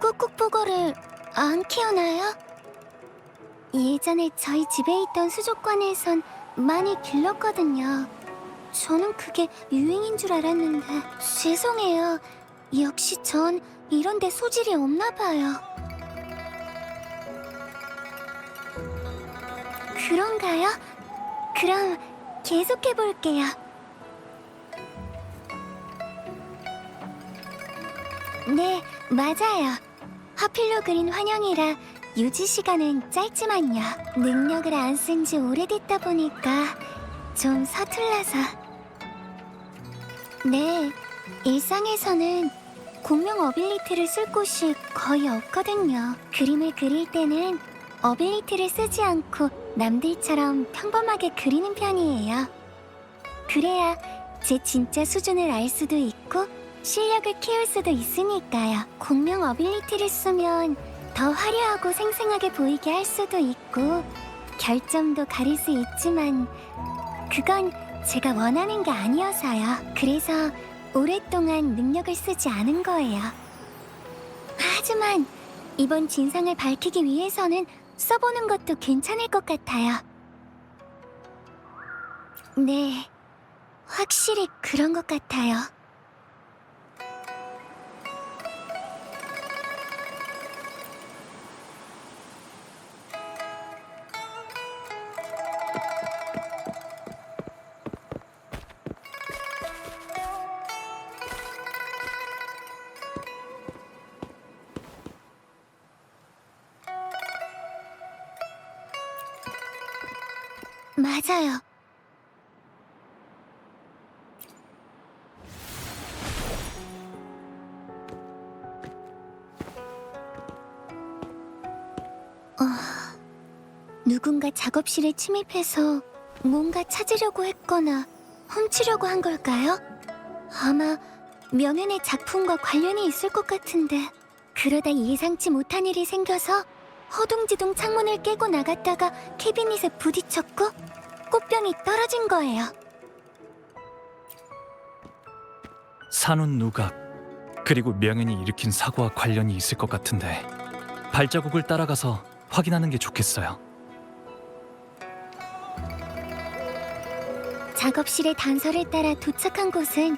꾹꾹보고를 안 키우나요? 예전에 저희 집에 있던 수족관에선 많이 길렀거든요. 저는 그게 유행인 줄 알았는데 죄송해요. 역시 전 이런 데 소질이 없나 봐요. 그런가요? 그럼 계속해볼게요. 네, 맞아요. 화필로 그린 환영이라 유지 시간은 짧지만요. 능력을 안 쓴 지 오래됐다 보니까 좀 서툴러서. 네, 일상에서는 공룡 어빌리티를 쓸 곳이 거의 없거든요. 그림을 그릴 때는 어빌리티를 쓰지 않고 남들처럼 평범하게 그리는 편이에요. 그래야 제 진짜 수준을 알 수도 있고 실력을 키울 수도 있으니까요. 공룡 어빌리티를 쓰면 더 화려하고 생생하게 보이게 할 수도 있고 결점도 가릴 수 있지만 그건 제가 원하는 게 아니어서요. 그래서 오랫동안 능력을 쓰지 않은 거예요. 하지만 이번 진상을 밝히기 위해서는 써보는 것도 괜찮을 것 같아요. 네, 확실히 그런 것 같아요. 맞아요. 누군가 작업실에 침입해서 뭔가 찾으려고 했거나 훔치려고 한 걸까요? 아마 명현의 작품과 관련이 있을 것 같은데 그러다 예상치 못한 일이 생겨서 허둥지둥 창문을 깨고 나갔다가 캐비닛에 부딪혔고 꽃병이 떨어진 거예요. 산운 누각 그리고 명현이 일으킨 사고와 관련이 있을 것 같은데 발자국을 따라가서 확인하는 게 좋겠어요. 작업실의 단서를 따라 도착한 곳은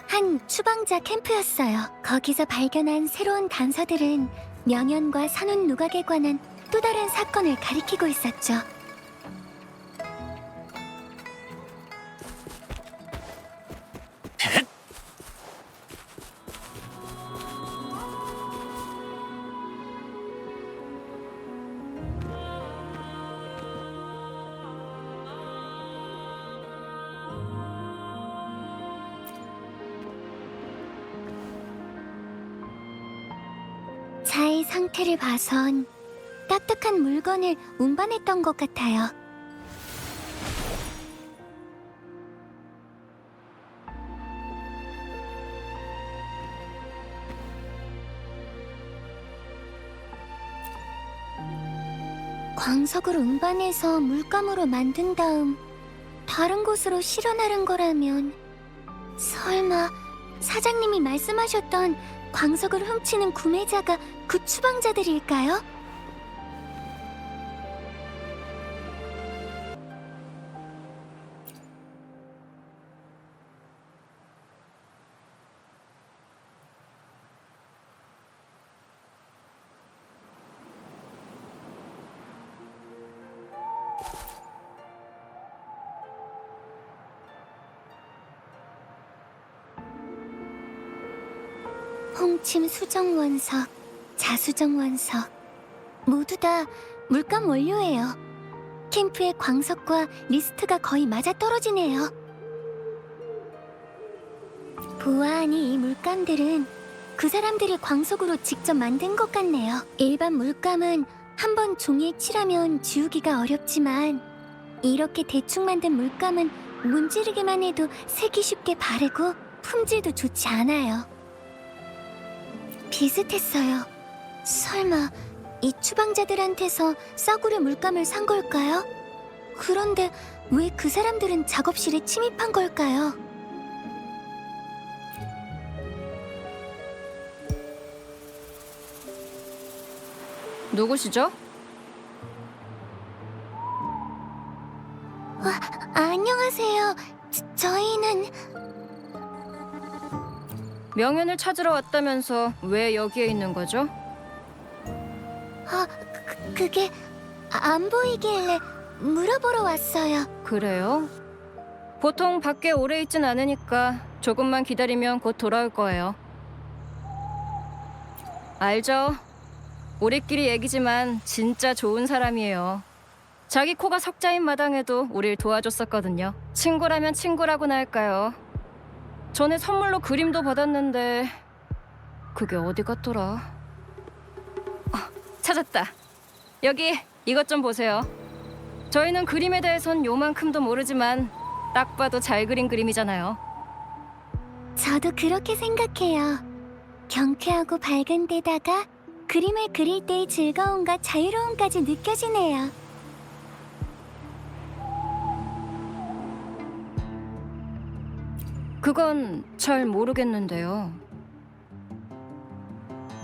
한 추방자 캠프였어요. 거기서 발견한 새로운 단서들은 명현과 산운 누각에 관한 또 다른 사건을 가리키고 있었죠. 차의 상태를 봐선 딱딱한 물건을 운반했던 것 같아요. 광석을 운반해서 물감으로 만든 다음 다른 곳으로 실어나른 거라면 설마 사장님이 말씀하셨던 광석을 훔치는 구매자가 그 추방자들일까요? 홍침 수정 원석, 자수정 원석 모두 다 물감 원료예요. 캠프의 광석과 리스트가 거의 맞아떨어지네요. 보아하니 이 물감들은 그 사람들이 광석으로 직접 만든 것 같네요. 일반 물감은 한번 종이에 칠하면 지우기가 어렵지만 이렇게 대충 만든 물감은 문지르기만 해도 색이 쉽게 바르고 품질도 좋지 않아요. 비슷했어요. 설마 이 추방자들한테서 싸구려 물감을 산 걸까요? 그런데 왜 그 사람들은 작업실에 침입한 걸까요? 누구시죠? 안녕하세요. 저희는 명현을 찾으러 왔다면서 왜 여기에 있는 거죠? 그게 안 보이길래 물어보러 왔어요. 그래요? 보통 밖에 오래 있진 않으니까 조금만 기다리면 곧 돌아올 거예요. 알죠? 우리끼리 얘기지만 진짜 좋은 사람이에요. 자기 코가 석자인 마당에도 우릴 도와줬었거든요. 친구라면 친구라고나 할까요? 전에 선물로 그림도 받았는데 그게 어디 갔더라? 찾았다. 여기 이것 좀 보세요. 저희는 그림에 대해선 요만큼도 모르지만 딱 봐도 잘 그린 그림이잖아요. 저도 그렇게 생각해요. 경쾌하고 밝은 데다가 그림을 그릴 때의 즐거움과 자유로움까지 느껴지네요. 그건 잘 모르겠는데요.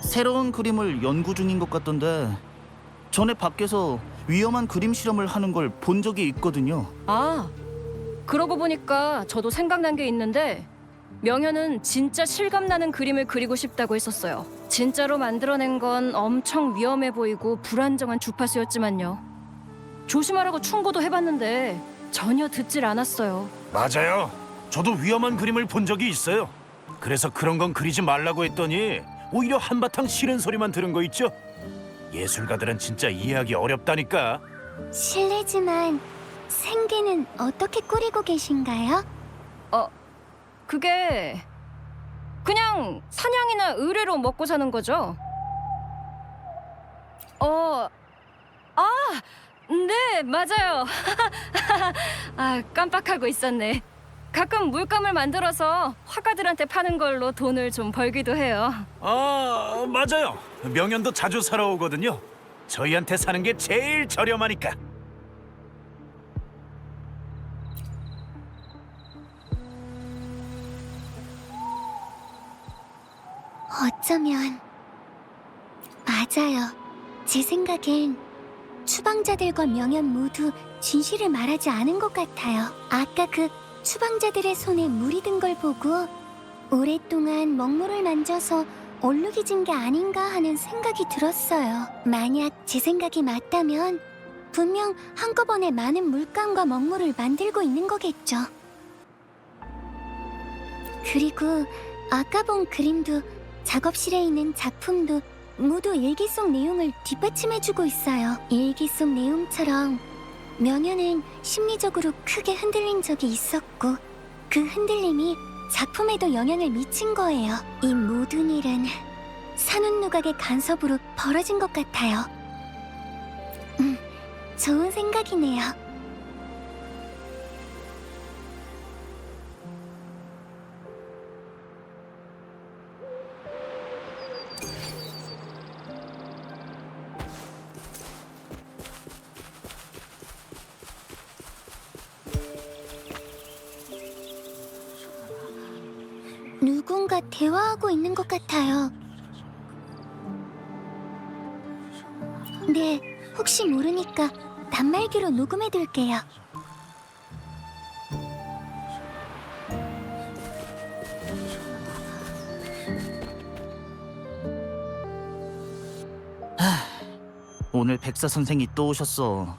새로운 그림을 연구 중인 것 같던데 전에 밖에서 위험한 그림 실험을 하는 걸 본 적이 있거든요. 아, 그러고 보니까 저도 생각난 게 있는데 명현은 진짜 실감나는 그림을 그리고 싶다고 했었어요. 진짜로 만들어낸 건 엄청 위험해 보이고 불안정한 주파수였지만요. 조심하라고 충고도 해봤는데 전혀 듣질 않았어요. 맞아요. 저도 위험한 그림을 본 적이 있어요. 그래서 그런 건 그리지 말라고 했더니 오히려 한바탕 싫은 소리만 들은 거 있죠? 예술가들은 진짜 이해하기 어렵다니까. 실례지만 생계는 어떻게 꾸리고 계신가요? 그게 그냥 사냥이나 의뢰로 먹고 사는 거죠. 네, 맞아요. 깜빡하고 있었네. 가끔 물감을 만들어서 화가들한테 파는 걸로 돈을 좀 벌기도 해요. 맞아요. 명현도 자주 사러 오거든요. 저희한테 사는 게 제일 저렴하니까. 어쩌면 맞아요. 제 생각엔 추방자들과 명현 모두 진실을 말하지 않은 것 같아요. 아까 그 추방자들의 손에 물이 든 걸 보고 오랫동안 먹물을 만져서 얼룩이 진 게 아닌가 하는 생각이 들었어요. 만약 제 생각이 맞다면 분명 한꺼번에 많은 물감과 먹물을 만들고 있는 거겠죠. 그리고 아까 본 그림도 작업실에 있는 작품도 모두 일기 속 내용을 뒷받침해주고 있어요. 일기 속 내용처럼 명현은 심리적으로 크게 흔들린 적이 있었고 그 흔들림이 작품에도 영향을 미친 거예요. 이 모든 일은 산운 누각의 간섭으로 벌어진 것 같아요. 좋은 생각이네요. 누군가 대화하고 있는 것 같아요. 네, 혹시 모르니까 단말기로 녹음해둘게요. 오늘 백사 선생이 또 오셨어.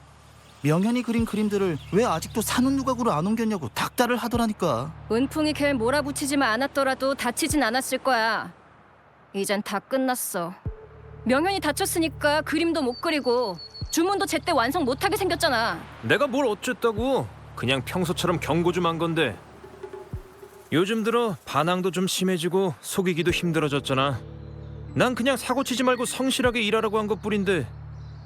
명현이 그린 그림들을 왜 아직도 산운 누각으로 안 옮겼냐고 닥달을 하더라니까. 은풍이 걔를 몰아붙이지만 않았더라도 다치진 않았을 거야. 이젠 다 끝났어. 명현이 다쳤으니까 그림도 못 그리고 주문도 제때 완성 못하게 생겼잖아. 내가 뭘 어쨌다고. 그냥 평소처럼 경고 좀 한 건데. 요즘 들어 반항도 좀 심해지고 속이기도 힘들어졌잖아. 난 그냥 사고치지 말고 성실하게 일하라고 한 것뿐인데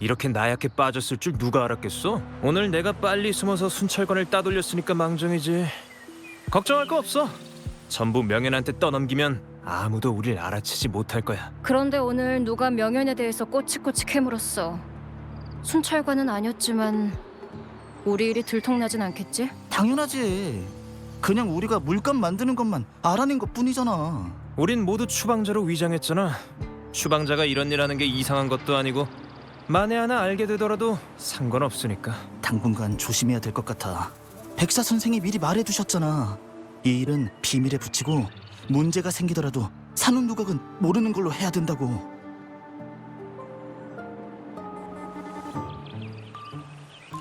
이렇게 나약해 빠졌을 줄 누가 알았겠어? 오늘 내가 빨리 숨어서 순찰관을 따돌렸으니까 망정이지. 걱정할 거 없어. 전부 명현한테 떠넘기면 아무도 우릴 알아채지 못할 거야. 그런데 오늘 누가 명현에 대해서 꼬치꼬치 캐물었어. 순찰관은 아니었지만 우리 일이 들통나진 않겠지? 당연하지. 그냥 우리가 물감 만드는 것만 알아낸 것뿐이잖아. 우린 모두 추방자로 위장했잖아. 추방자가 이런 일 하는 게 이상한 것도 아니고 만에 하나 알게 되더라도 상관없으니까. 당분간 조심해야 될 것 같아. 백사 선생이 미리 말해두셨잖아. 이 일은 비밀에 붙이고 문제가 생기더라도 산후 누각은 모르는 걸로 해야 된다고.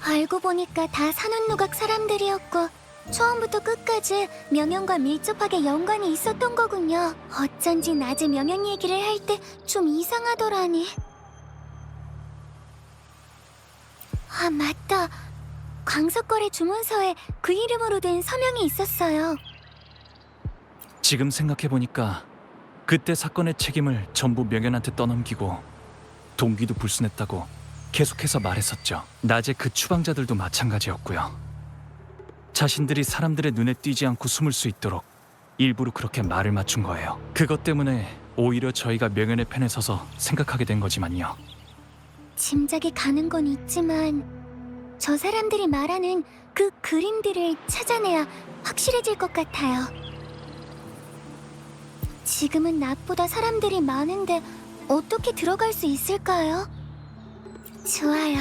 알고 보니까 다 산후누각 사람들이었고 처음부터 끝까지 명현과 밀접하게 연관이 있었던 거군요. 어쩐지 낮에 명현 얘기를 할 때 좀 이상하더라니. 아, 맞다. 광석거래 주문서에 그 이름으로 된 서명이 있었어요. 지금 생각해보니까 그때 사건의 책임을 전부 명현한테 떠넘기고 동기도 불순했다고 계속해서 말했었죠. 낮에 그 추방자들도 마찬가지였고요. 자신들이 사람들의 눈에 띄지 않고 숨을 수 있도록 일부러 그렇게 말을 맞춘 거예요. 그것 때문에 오히려 저희가 명현의 편에 서서 생각하게 된 거지만요. 짐작이 가는 건 있지만 저 사람들이 말하는 그 그림들을 찾아내야 확실해질 것 같아요. 지금은 낮보다 사람들이 많은데 어떻게 들어갈 수 있을까요? 좋아요.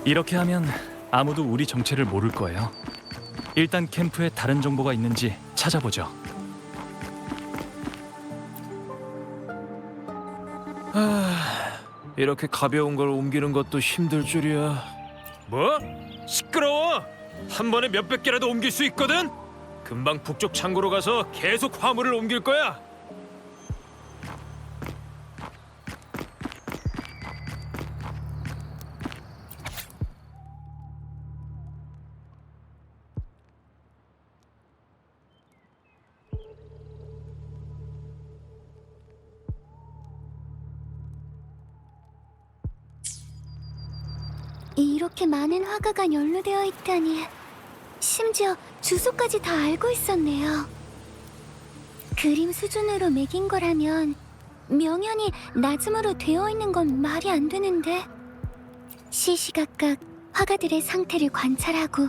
이렇게 하면 아무도 우리 정체를 모를 거예요. 일단 캠프에 다른 정보가 있는지 찾아보죠. 이렇게 가벼운 걸 옮기는 것도 힘들 줄이야. 뭐? 시끄러워! 한 번에 몇백 개라도 옮길 수 있거든? 금방 북쪽 창고로 가서 계속 화물을 옮길 거야. 이렇게 많은 화가가 연루되어 있다니. 심지어 주소까지 다 알고 있었네요. 그림 수준으로 매긴 거라면 명현이 낮음으로 되어 있는 건 말이 안 되는데. 시시각각 화가들의 상태를 관찰하고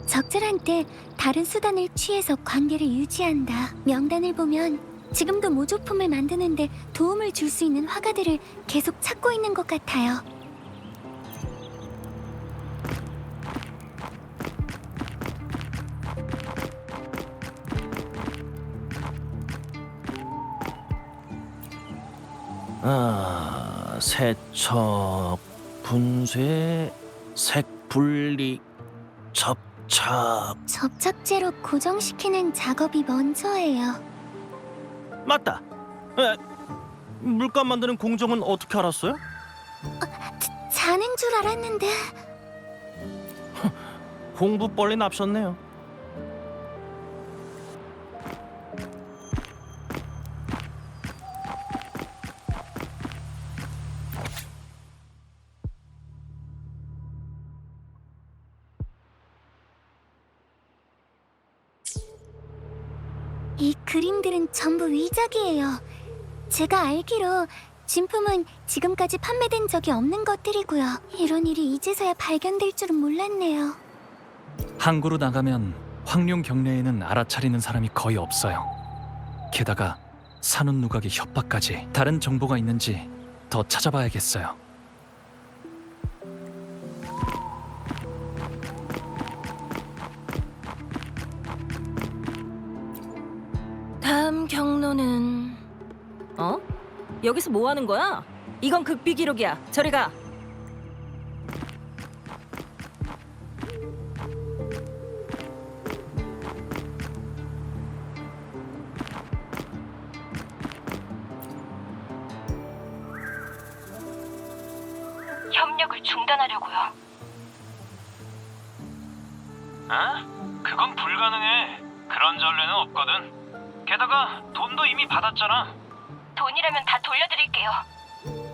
적절한 때 다른 수단을 취해서 관계를 유지한다. 명단을 보면 지금도 모조품을 만드는데 도움을 줄 수 있는 화가들을 계속 찾고 있는 것 같아요. 세척, 분쇄, 색분리, 접착. 접착제로 고정시키는 작업이 먼저예요. 맞다. 물감 만드는 공정은 어떻게 알았어요? 자는 줄 알았는데. 공부 빨리 납셨네요. 이 그림들은 전부 위작이에요. 제가 알기로 진품은 지금까지 판매된 적이 없는 것들이고요. 이런 일이 이제서야 발견될 줄은 몰랐네요. 항구로 나가면 황룡 경내에는 알아차리는 사람이 거의 없어요. 게다가 산후 누각의 협박까지. 다른 정보가 있는지 더 찾아봐야겠어요. 다음 경로는 여기서 뭐 하는 거야? 이건 극비 기록이야. 저리 가. 협력을 중단하려고요. 그건 불가능해. 그런 전례는 없거든. 게다가 돈도 이미 받았잖아. 돈이라면 다 돌려드릴게요.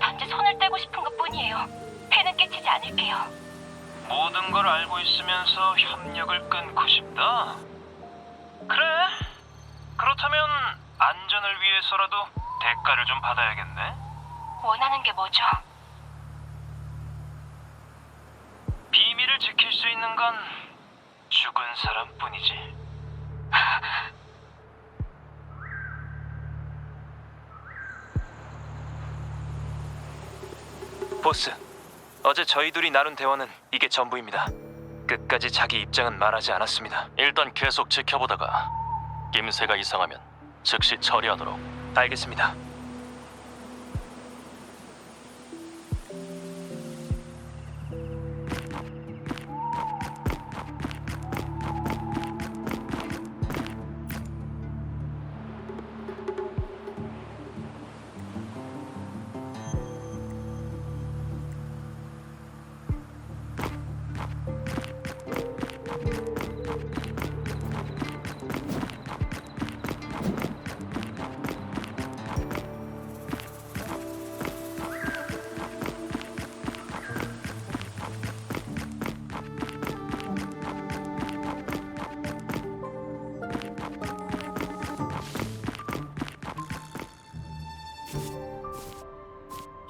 단지 손을 떼고 싶은 것뿐이에요. 패는 끼치지 않을게요. 모든 걸 알고 있으면서 협력을 끊고 싶다. 그래. 그렇다면 안전을 위해서라도 대가를 좀 받아야겠네. 원하는 게 뭐죠? 비밀을 지킬 수 있는 건 죽은 사람뿐이지. 보스, 어제 저희 둘이 나눈 대화는 이게 전부입니다. 끝까지 자기 입장은 말하지 않았습니다. 일단 계속 지켜보다가 김새가 이상하면 즉시 처리하도록. 알겠습니다.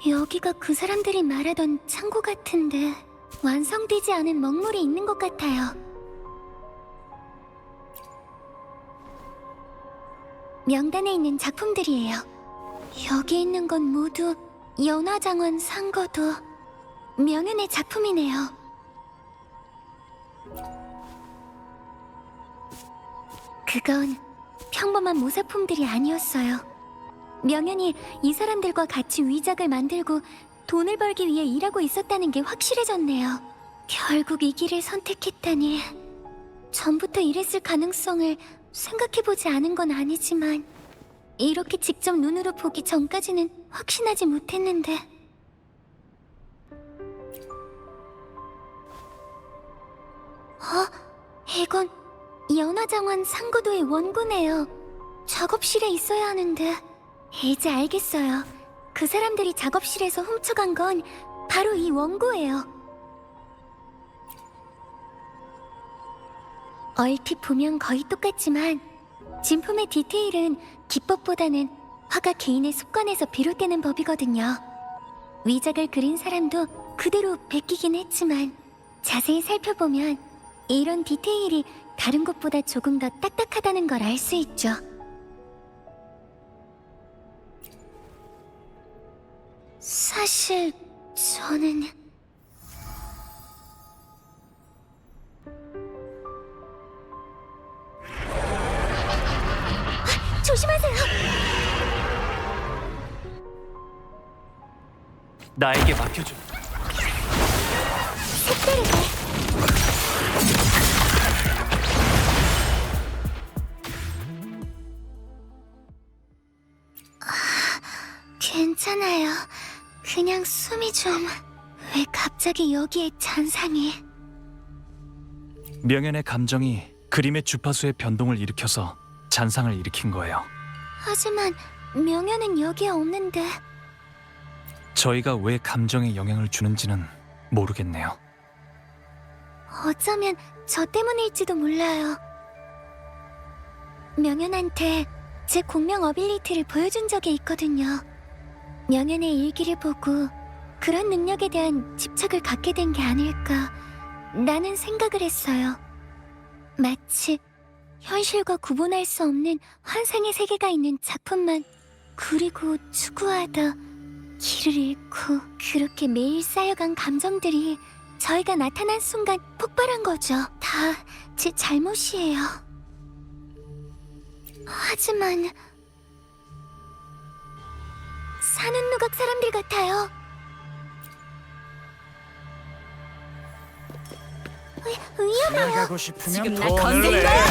여기가 그 사람들이 말하던 창고 같은데 완성되지 않은 먹물이 있는 것 같아요. 명단에 있는 작품들이에요. 여기 있는 건 모두 연화장원 상거도 명윤의 작품이네요. 그건 평범한 모사품들이 아니었어요. 명현이 이 사람들과 같이 위작을 만들고 돈을 벌기 위해 일하고 있었다는 게 확실해졌네요. 결국 이 길을 선택했다니. 전부터 이랬을 가능성을 생각해보지 않은 건 아니지만 이렇게 직접 눈으로 보기 전까지는 확신하지 못했는데. 이건 연화장원 상고도의 원고네요. 작업실에 있어야 하는데. 이제 알겠어요. 그 사람들이 작업실에서 훔쳐간 건 바로 이 원고예요. 얼핏 보면 거의 똑같지만 진품의 디테일은 기법보다는 화가 개인의 습관에서 비롯되는 법이거든요. 위작을 그린 사람도 그대로 베끼긴 했지만 자세히 살펴보면 이런 디테일이 다른 곳보다 조금 더 딱딱하다는 걸 알 수 있죠. 사실 저는 조심하세요. 나에게 맡겨줘. 색다르게. 괜찮아요. 그냥 숨이 좀... 왜 갑자기 여기에 잔상이... 명현의 감정이 그림의 주파수의 변동을 일으켜서 잔상을 일으킨 거예요. 하지만 명현은 여기에 없는데... 저희가 왜 감정에 영향을 주는지는 모르겠네요. 어쩌면 저 때문일지도 몰라요. 명현한테 제 공명 어빌리티를 보여준 적이 있거든요. 명현의 일기를 보고 그런 능력에 대한 집착을 갖게 된 게 아닐까 라는 생각을 했어요. 마치 현실과 구분할 수 없는 환상의 세계가 있는 작품만 그리고 추구하다 길을 잃고 그렇게 매일 쌓여간 감정들이 저희가 나타난 순간 폭발한 거죠. 다 제 잘못이에요. 하지만 사는 누각 사람들 같아요. 위험해요. 나가고 싶으면 지금 날 돈을 건드린 내. 거야?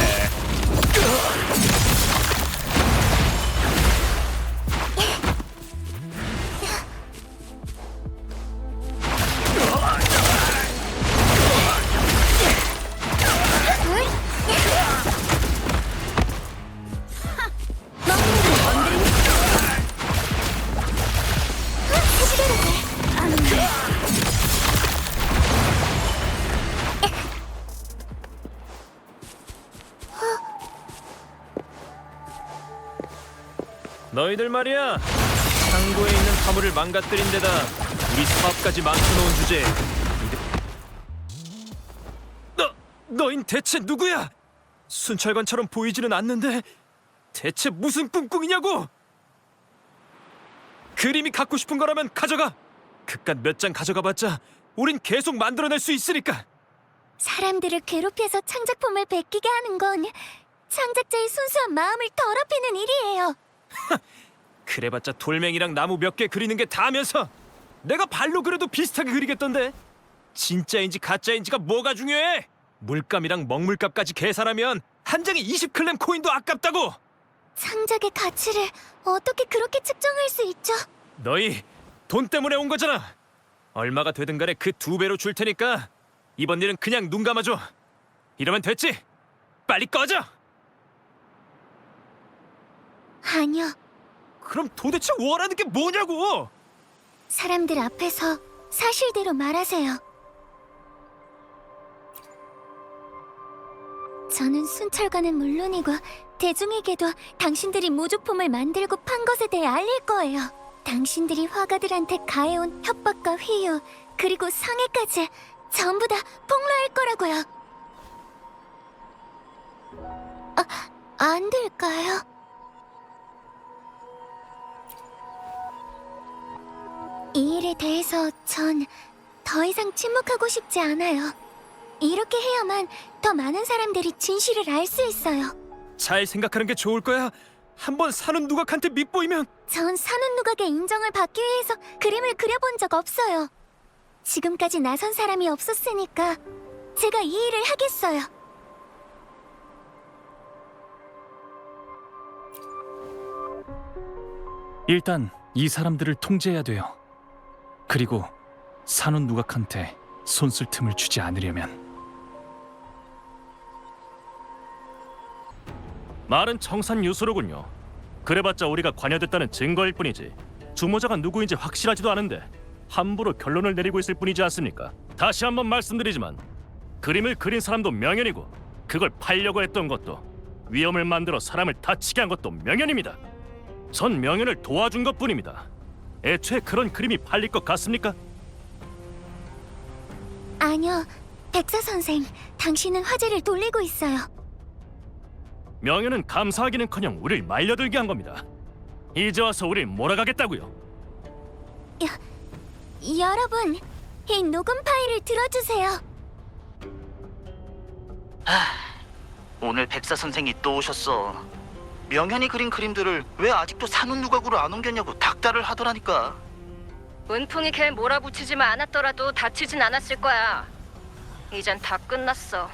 너희들 말이야. 상고에 있는 화물을 망가뜨린 데다 우리 사업까지 망쳐놓은 주제에 너흰 대체 누구야? 순찰관처럼 보이지는 않는데 대체 무슨 꿍꿍이냐고? 그림이 갖고 싶은 거라면 가져가. 그깟 몇 장 가져가봤자 우린 계속 만들어낼 수 있으니까. 사람들을 괴롭혀서 창작품을 베끼게 하는 건 창작자의 순수한 마음을 더럽히는 일이에요. 그래봤자 돌멩이랑 나무 몇 개 그리는 게 다면서 내가 발로 그려도 비슷하게 그리겠던데. 진짜인지 가짜인지가 뭐가 중요해? 물감이랑 먹물값까지 계산하면 한 장에 20클램 코인도 아깝다고. 창작의 가치를 어떻게 그렇게 측정할 수 있죠? 너희 돈 때문에 온 거잖아. 얼마가 되든 간에 그 2배로 줄 테니까 이번 일은 그냥 눈 감아줘. 이러면 됐지? 빨리 꺼져. 아니요. 그럼 도대체 원하는 게 뭐냐고? 사람들 앞에서 사실대로 말하세요. 저는 순찰관은 물론이고 대중에게도 당신들이 모조품을 만들고 판 것에 대해 알릴 거예요. 당신들이 화가들한테 가해온 협박과 회유, 그리고 상해까지 전부 다 폭로할 거라고요. 안 될까요? 이 일에 대해서 전 더 이상 침묵하고 싶지 않아요. 이렇게 해야만 더 많은 사람들이 진실을 알 수 있어요. 잘 생각하는 게 좋을 거야. 한번 사는 누각한테 밑보이면. 전 사는 누각의 인정을 받기 위해서 그림을 그려본 적 없어요. 지금까지 나선 사람이 없었으니까 제가 이 일을 하겠어요. 일단 이 사람들을 통제해야 돼요. 그리고 산원 누각한테 손 쓸 틈을 주지 않으려면. 말은 청산유수로군요. 그래봤자 우리가 관여됐다는 증거일 뿐이지 주모자가 누구인지 확실하지도 않은데 함부로 결론을 내리고 있을 뿐이지 않습니까? 다시 한번 말씀드리지만 그림을 그린 사람도 명현이고 그걸 팔려고 했던 것도 위험을 만들어 사람을 다치게 한 것도 명현입니다. 전 명현을 도와준 것뿐입니다. 애초에 그런 그림이 팔릴 것 같습니까? 아니요, 백사 선생, 당신은 화제를 돌리고 있어요. 명현은 감사하기는커녕 우릴 말려들게 한 겁니다. 이제 와서 우릴 몰아가겠다고요. 여러분, 이 녹음 파일을 들어주세요. 오늘 백사 선생이 또 오셨어. 명현이 그린 그림들을 왜 아직도 산운 누각으로 안 옮겼냐고 닥달을 하더라니까. 은풍이 걔 몰아붙이지만 않았더라도 다치진 않았을 거야. 이젠 다 끝났어.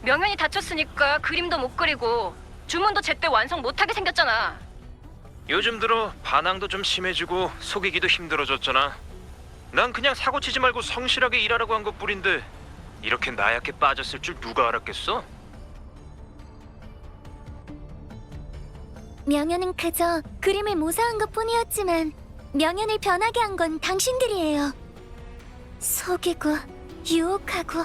명현이 다쳤으니까 그림도 못 그리고 주문도 제때 완성 못하게 생겼잖아. 요즘 들어 반항도 좀 심해지고 속이기도 힘들어졌잖아. 난 그냥 사고치지 말고 성실하게 일하라고 한 것뿐인데 이렇게 나약해 빠졌을 줄 누가 알았겠어? 명현은 그저 그림을 모사한 것뿐이었지만 명현을 변하게 한 건 당신들이에요. 속이고 유혹하고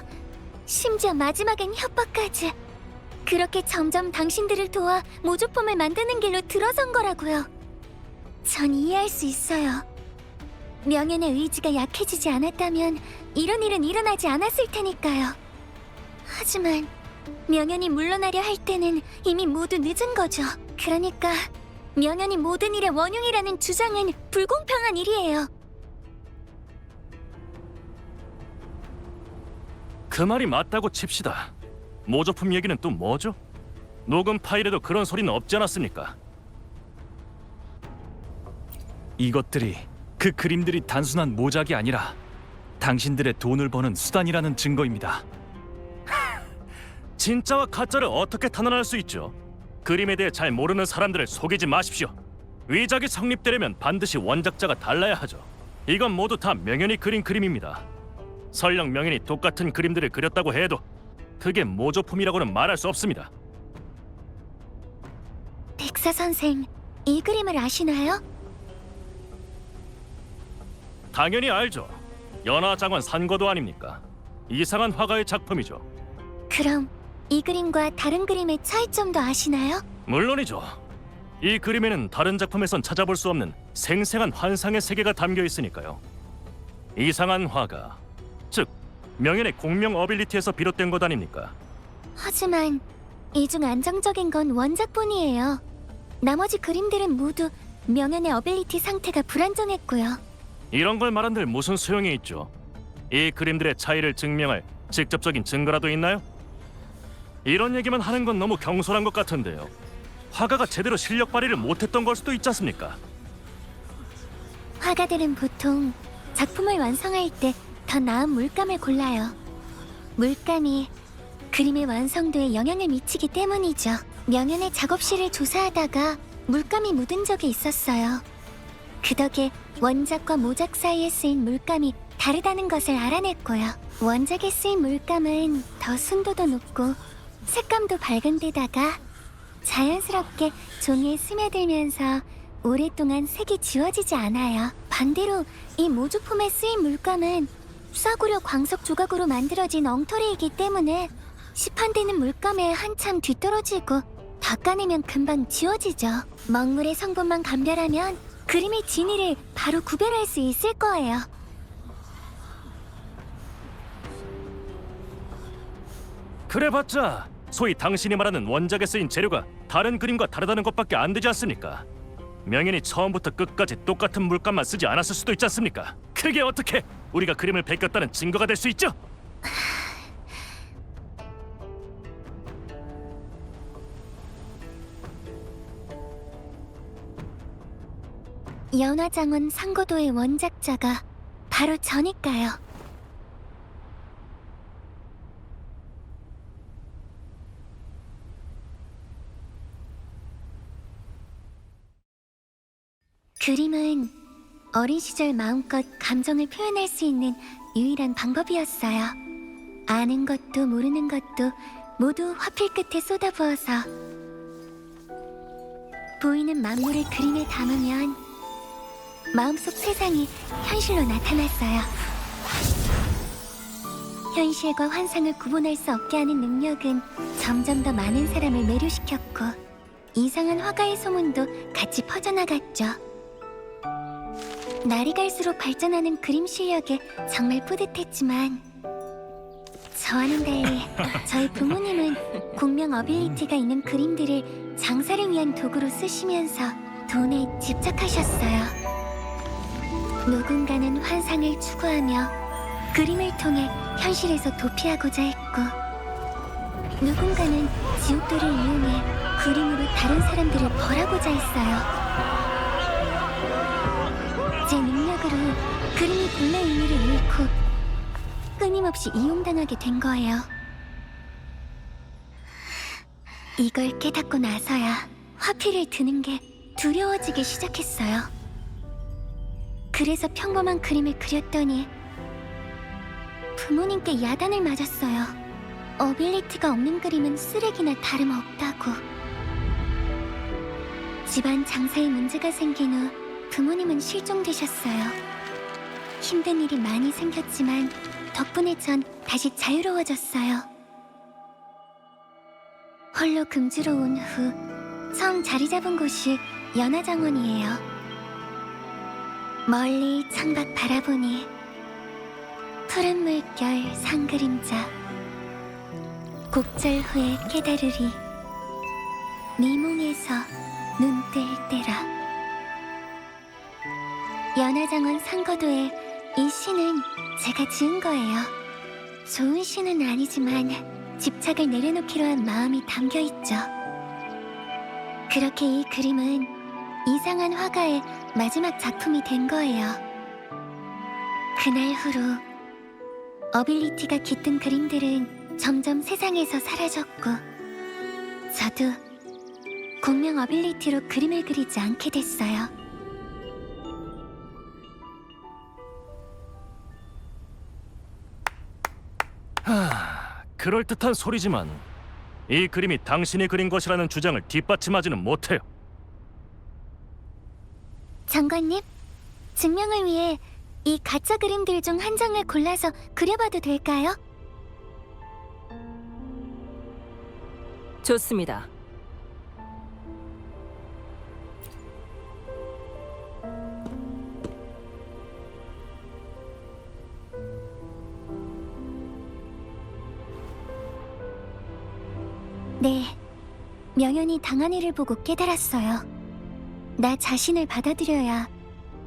심지어 마지막엔 협박까지. 그렇게 점점 당신들을 도와 모조품을 만드는 길로 들어선 거라고요. 전 이해할 수 있어요. 명현의 의지가 약해지지 않았다면 이런 일은 일어나지 않았을 테니까요. 하지만 명현이 물러나려 할 때는 이미 모두 늦은 거죠. 그러니까 명현이 모든 일의 원흉이라는 주장은 불공평한 일이에요. 그 말이 맞다고 칩시다. 모조품 얘기는 또 뭐죠? 녹음 파일에도 그런 소리는 없지 않았습니까? 이것들이 그 그림들이 단순한 모작이 아니라 당신들의 돈을 버는 수단이라는 증거입니다. 진짜와 가짜를 어떻게 탄환할 수 있죠? 그림에 대해 잘 모르는 사람들을 속이지 마십시오. 위작이 성립되려면 반드시 원작자가 달라야 하죠. 이건 모두 다 명현이 그린 그림입니다. 설령 명현이 똑같은 그림들을 그렸다고 해도 그게 모조품이라고는 말할 수 없습니다. 백사 선생, 이 그림을 아시나요? 당연히 알죠. 연화장원 산거도 아닙니까? 이상한 화가의 작품이죠. 그럼 이 그림과 다른 그림의 차이점도 아시나요? 물론이죠. 이 그림에는 다른 작품에선 찾아볼 수 없는 생생한 환상의 세계가 담겨 있으니까요. 이상한 화가, 즉 명현의 공명 어빌리티에서 비롯된 것 아닙니까? 하지만 이 중 안정적인 건 원작뿐이에요. 나머지 그림들은 모두 명현의 어빌리티 상태가 불안정했고요. 이런 걸 말한들 무슨 소용이 있죠? 이 그림들의 차이를 증명할 직접적인 증거라도 있나요? 이런 얘기만 하는 건 너무 경솔한 것 같은데요. 화가가 제대로 실력 발휘를 못했던 걸 수도 있지 않습니까? 화가들은 보통 작품을 완성할 때 더 나은 물감을 골라요. 물감이 그림의 완성도에 영향을 미치기 때문이죠. 명현의 작업실을 조사하다가 물감이 묻은 적이 있었어요. 그 덕에 원작과 모작 사이에 쓰인 물감이 다르다는 것을 알아냈고요. 원작에 쓰인 물감은 더 순도도 높고 색감도 밝은 데다가 자연스럽게 종이에 스며들면서 오랫동안 색이 지워지지 않아요. 반대로 이 모조품에 쓰인 물감은 싸구려 광석 조각으로 만들어진 엉터리이기 때문에 시판되는 물감에 한참 뒤떨어지고 닦아내면 금방 지워지죠. 먹물의 성분만 감별하면 그림의 진위를 바로 구별할 수 있을 거예요. 그래봤자 소위 당신이 말하는 원작에 쓰인 재료가 다른 그림과 다르다는 것밖에 안 되지 않습니까? 명현이 처음부터 끝까지 똑같은 물감만 쓰지 않았을 수도 있지 않습니까? 그게 어떻게 우리가 그림을 베꼈다는 증거가 될 수 있죠? 연화장원 상고도의 원작자가 바로 저니까요. 그림은 어린 시절 마음껏 감정을 표현할 수 있는 유일한 방법이었어요. 아는 것도 모르는 것도 모두 화필 끝에 쏟아부어서 보이는 만물을 그림에 담으면 마음속 세상이 현실로 나타났어요. 현실과 환상을 구분할 수 없게 하는 능력은 점점 더 많은 사람을 매료시켰고 이상한 화가의 소문도 같이 퍼져나갔죠. 날이 갈수록 발전하는 그림 실력에 정말 뿌듯했지만 저와는 달리 저희 부모님은 공명 어빌리티가 있는 그림들을 장사를 위한 도구로 쓰시면서 돈에 집착하셨어요. 누군가는 환상을 추구하며 그림을 통해 현실에서 도피하고자 했고 누군가는 지옥도를 이용해 그림으로 다른 사람들을 벌하고자 했어요. 제 능력으로 그림이 본래 의미를 잃고 끊임없이 이용당하게 된 거예요. 이걸 깨닫고 나서야 화필을 드는 게 두려워지기 시작했어요. 그래서 평범한 그림을 그렸더니 부모님께 야단을 맞았어요. 어빌리티가 없는 그림은 쓰레기나 다름없다고. 집안 장사에 문제가 생긴 후 부모님은 실종되셨어요. 힘든 일이 많이 생겼지만 덕분에 전 다시 자유로워졌어요. 홀로 금주로 온 후 처음 자리 잡은 곳이 연화장원이에요. 멀리 창밖 바라보니 푸른 물결 상그림자 곡절 후에 깨달으리 미몽에서 눈 뜰 때라. 연화장원 상거도의 이 시는 제가 지은 거예요. 좋은 시는 아니지만 집착을 내려놓기로 한 마음이 담겨있죠. 그렇게 이 그림은 이상한 화가의 마지막 작품이 된 거예요. 그날 후로 어빌리티가 깃든 그림들은 점점 세상에서 사라졌고 저도 공명 어빌리티로 그림을 그리지 않게 됐어요. 그럴듯한 소리지만 이 그림이 당신이 그린 것이라는 주장을 뒷받침하지는 못해요. 장관님, 증명을 위해 이 가짜 그림들 중 한 장을 골라서 그려봐도 될까요? 좋습니다. 네, 명연이 당한 일을 보고 깨달았어요. 나 자신을 받아들여야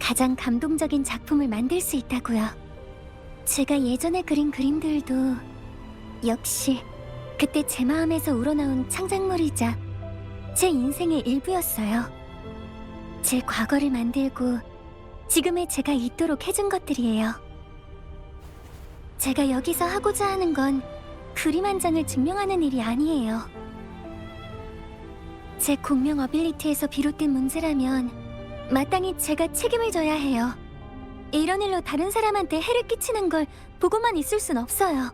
가장 감동적인 작품을 만들 수 있다고요. 제가 예전에 그린 그림들도 역시 그때 제 마음에서 우러나온 창작물이자 제 인생의 일부였어요. 제 과거를 만들고 지금의 제가 있도록 해준 것들이에요. 제가 여기서 하고자 하는 건 그림 한 장을 증명하는 일이 아니에요. 제 공명 어빌리티에서 비롯된 문제라면 마땅히 제가 책임을 져야 해요. 이런 일로 다른 사람한테 해를 끼치는 걸 보고만 있을 순 없어요.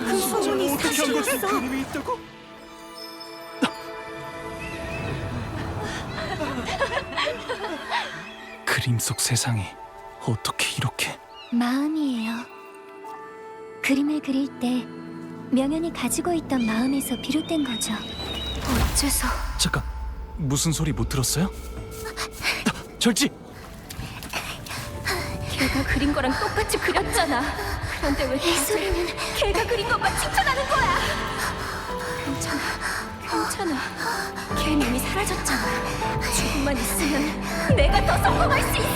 그 소문이 사실이었어. 그림 속 세상이 어떻게 이렇게... 마음이에요. 그림을 그릴 때 명연이 가지고 있던 마음에서 비롯된 거죠. 어째서... 잠깐, 무슨 소리 못 들었어요? 절지! 걔가 그린 거랑 똑같이 그렸잖아. 그런데 왜 이 소리는 걔가 그린 것만 칭찬하는 거야? 괜찮아, 괜찮아. 걔는 이미 사라졌잖아. 조금만 있으면 내가 더 성공할 수 있어.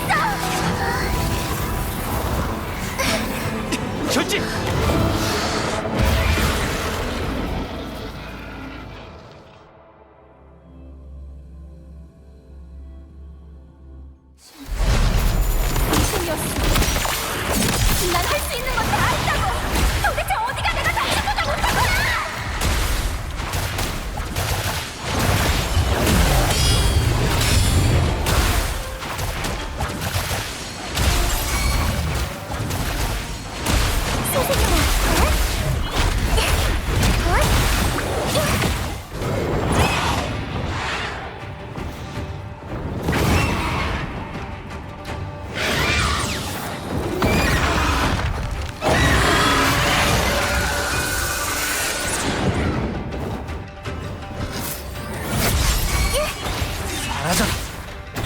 절지! 난 할 수 있는 건 다 했다고! 도대체 어디가 내가 당신보다 못한 거야!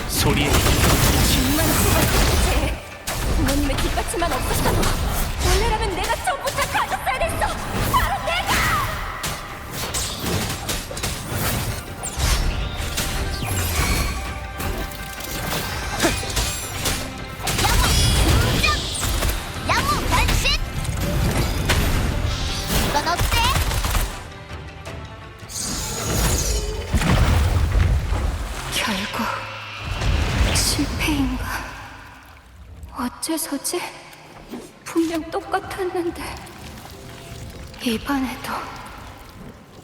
소리에 정말 도대체 부모님의 뒷받침만 없었어도 원래라면 내가 처음부터 가졌어야 됐어. 바로 내가! 야무 변신! 이건 어때? 결국 실패인가? 어째서지? 분명 똑같았는데 이번에도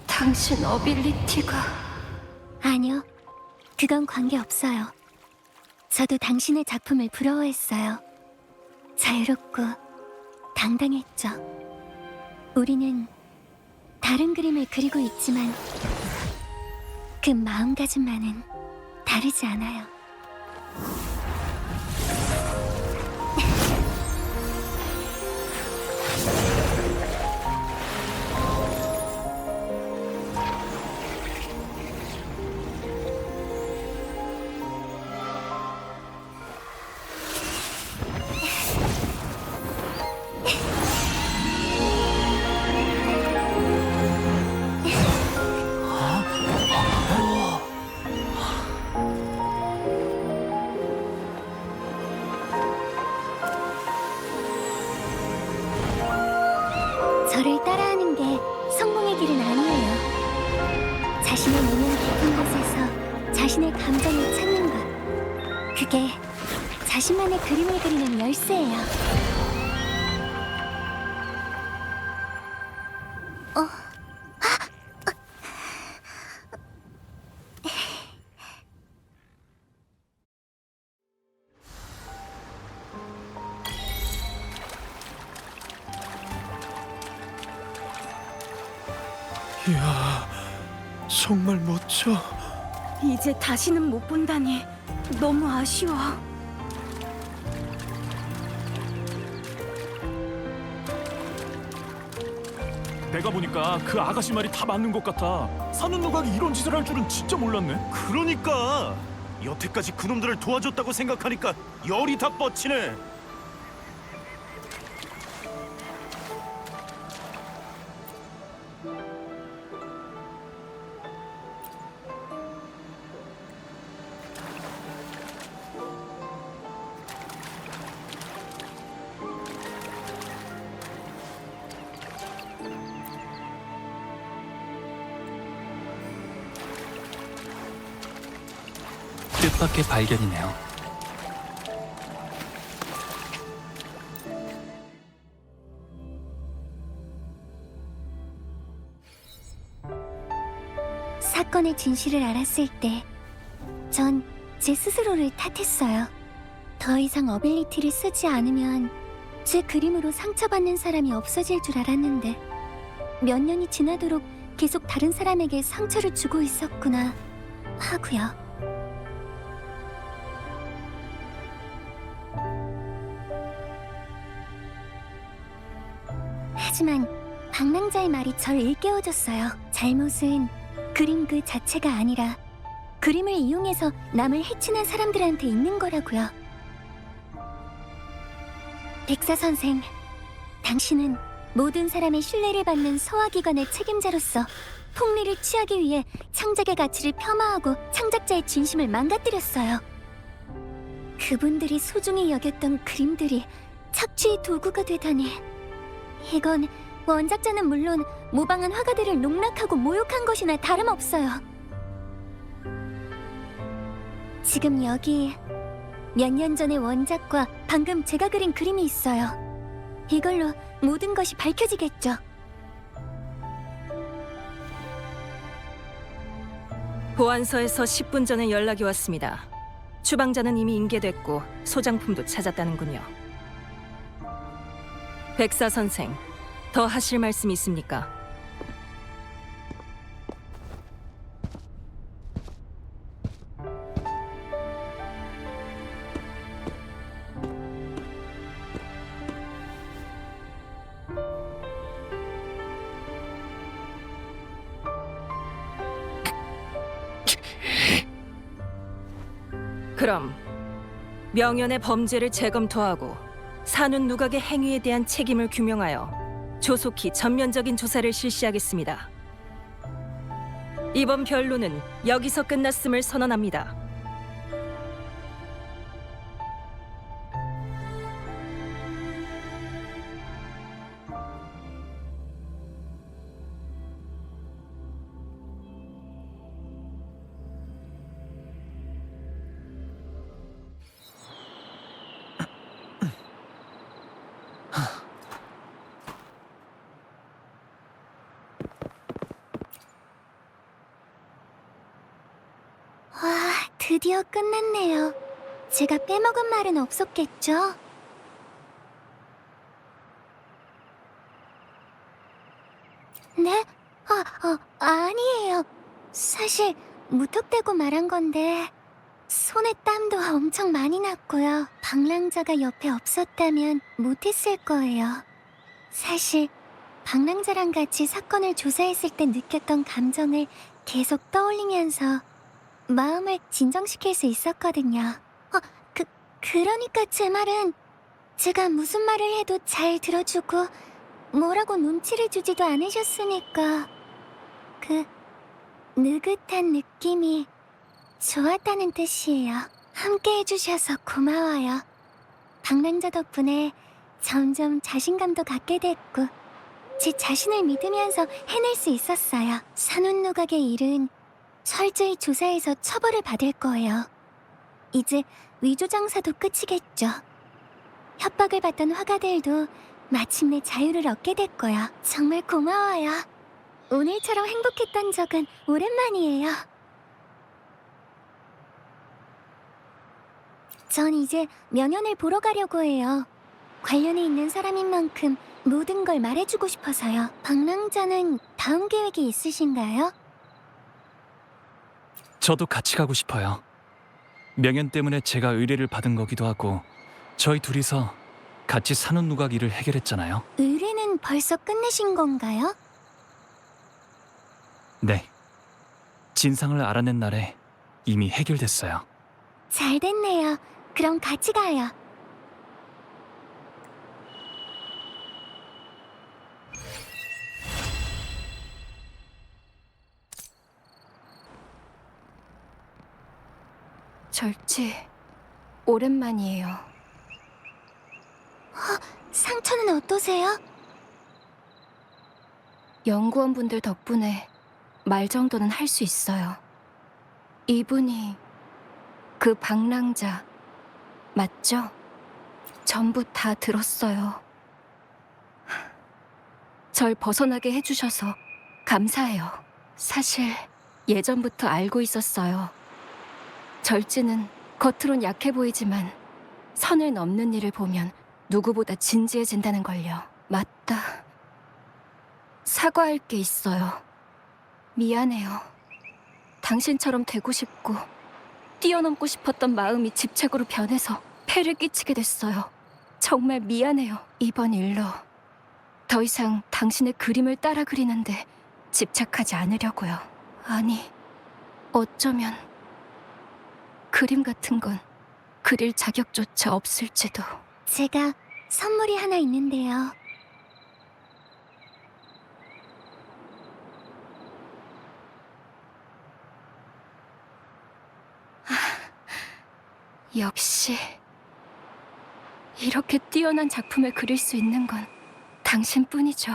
당신 어빌리티가... 아니요, 그건 관계없어요. 저도 당신의 작품을 부러워했어요. 자유롭고 당당했죠. 우리는 다른 그림을 그리고 있지만 그 마음가짐만은 다르지 않아요. 저를 따라하는 게 성공의 길은 아니에요. 자신의 내면 깊은 곳에서 자신의 감정을 찾는 것. 그게 자신만의 그림을 그리는 열쇠예요. 이야, 정말 멋져. 이제 다시는 못 본다니 너무 아쉬워. 내가 보니까 그 아가씨 말이 다 맞는 것 같아. 사는 누각이 이런 짓을 할 줄은 진짜 몰랐네. 그러니까 여태까지 그놈들을 도와줬다고 생각하니까 열이 다 뻗치네. 뜻밖의 발견이네요. 사건의 진실을 알았을 때 전 제 스스로를 탓했어요. 더 이상 어빌리티를 쓰지 않으면 제 그림으로 상처받는 사람이 없어질 줄 알았는데 몇 년이 지나도록 계속 다른 사람에게 상처를 주고 있었구나 하고요. 하지만 방랑자의 말이 절 일깨워줬어요. 잘못은 그림 그 자체가 아니라 그림을 이용해서 남을 해치는 사람들한테 있는 거라고요. 백사 선생, 당신은 모든 사람의 신뢰를 받는 소화기관의 책임자로서 폭리를 취하기 위해 창작의 가치를 폄하하고 창작자의 진심을 망가뜨렸어요. 그분들이 소중히 여겼던 그림들이 착취의 도구가 되다니. 이건 원작자는 물론 모방한 화가들을 농락하고 모욕한 것이나 다름없어요. 지금 여기 몇 년 전의 원작과 방금 제가 그린 그림이 있어요. 이걸로 모든 것이 밝혀지겠죠. 보안서에서 10분 전에 연락이 왔습니다. 추방자는 이미 인계됐고 소장품도 찾았다는군요. 백사 선생, 더 하실 말씀 있습니까? 그럼 명연의 범죄를 재검토하고 산훈 누각의 행위에 대한 책임을 규명하여 조속히 전면적인 조사를 실시하겠습니다. 이번 변론은 여기서 끝났음을 선언합니다. 와, 드디어 끝났네요. 제가 빼먹은 말은 없었겠죠? 네? 아니에요. 사실 무턱대고 말한 건데 손에 땀도 엄청 많이 났고요. 방랑자가 옆에 없었다면 못했을 거예요. 사실 방랑자랑 같이 사건을 조사했을 때 느꼈던 감정을 계속 떠올리면서 마음을 진정시킬 수 있었거든요. 그러니까 제 말은 제가 무슨 말을 해도 잘 들어주고 뭐라고 눈치를 주지도 않으셨으니까 그 느긋한 느낌이 좋았다는 뜻이에요. 함께 해주셔서 고마워요. 방랑자 덕분에 점점 자신감도 갖게 됐고 제 자신을 믿으면서 해낼 수 있었어요. 산훈 누각의 일은 철저히 조사해서 처벌을 받을 거예요. 이제 위조 장사도 끝이겠죠. 협박을 받던 화가들도 마침내 자유를 얻게 됐고요. 정말 고마워요. 오늘처럼 행복했던 적은 오랜만이에요. 전 이제 명연을 보러 가려고 해요. 관련이 있는 사람인 만큼 모든 걸 말해주고 싶어서요. 방랑자는 다음 계획이 있으신가요? 저도 같이 가고 싶어요. 명연 때문에 제가 의뢰를 받은 거기도 하고 저희 둘이서 같이 산후 누각 일을 해결했잖아요. 의뢰는 벌써 끝내신 건가요? 네. 진상을 알아낸 날에 이미 해결됐어요. 잘 됐네요. 그럼 같이 가요. 절지 오랜만이에요. 상처는 어떠세요? 연구원분들 덕분에 말 정도는 할 수 있어요. 이분이 그 방랑자 맞죠? 전부 다 들었어요. 절 벗어나게 해주셔서 감사해요. 사실 예전부터 알고 있었어요. 절지는 겉으론 약해 보이지만 선을 넘는 일을 보면 누구보다 진지해진다는 걸요. 맞다. 사과할 게 있어요. 미안해요. 당신처럼 되고 싶고 뛰어넘고 싶었던 마음이 집착으로 변해서 폐를 끼치게 됐어요. 정말 미안해요. 이번 일로 더 이상 당신의 그림을 따라 그리는데 집착하지 않으려고요. 아니, 어쩌면 그림 같은 건 그릴 자격조차 없을지도. 제가 선물이 하나 있는데요. 역시 이렇게 뛰어난 작품을 그릴 수 있는 건 당신뿐이죠.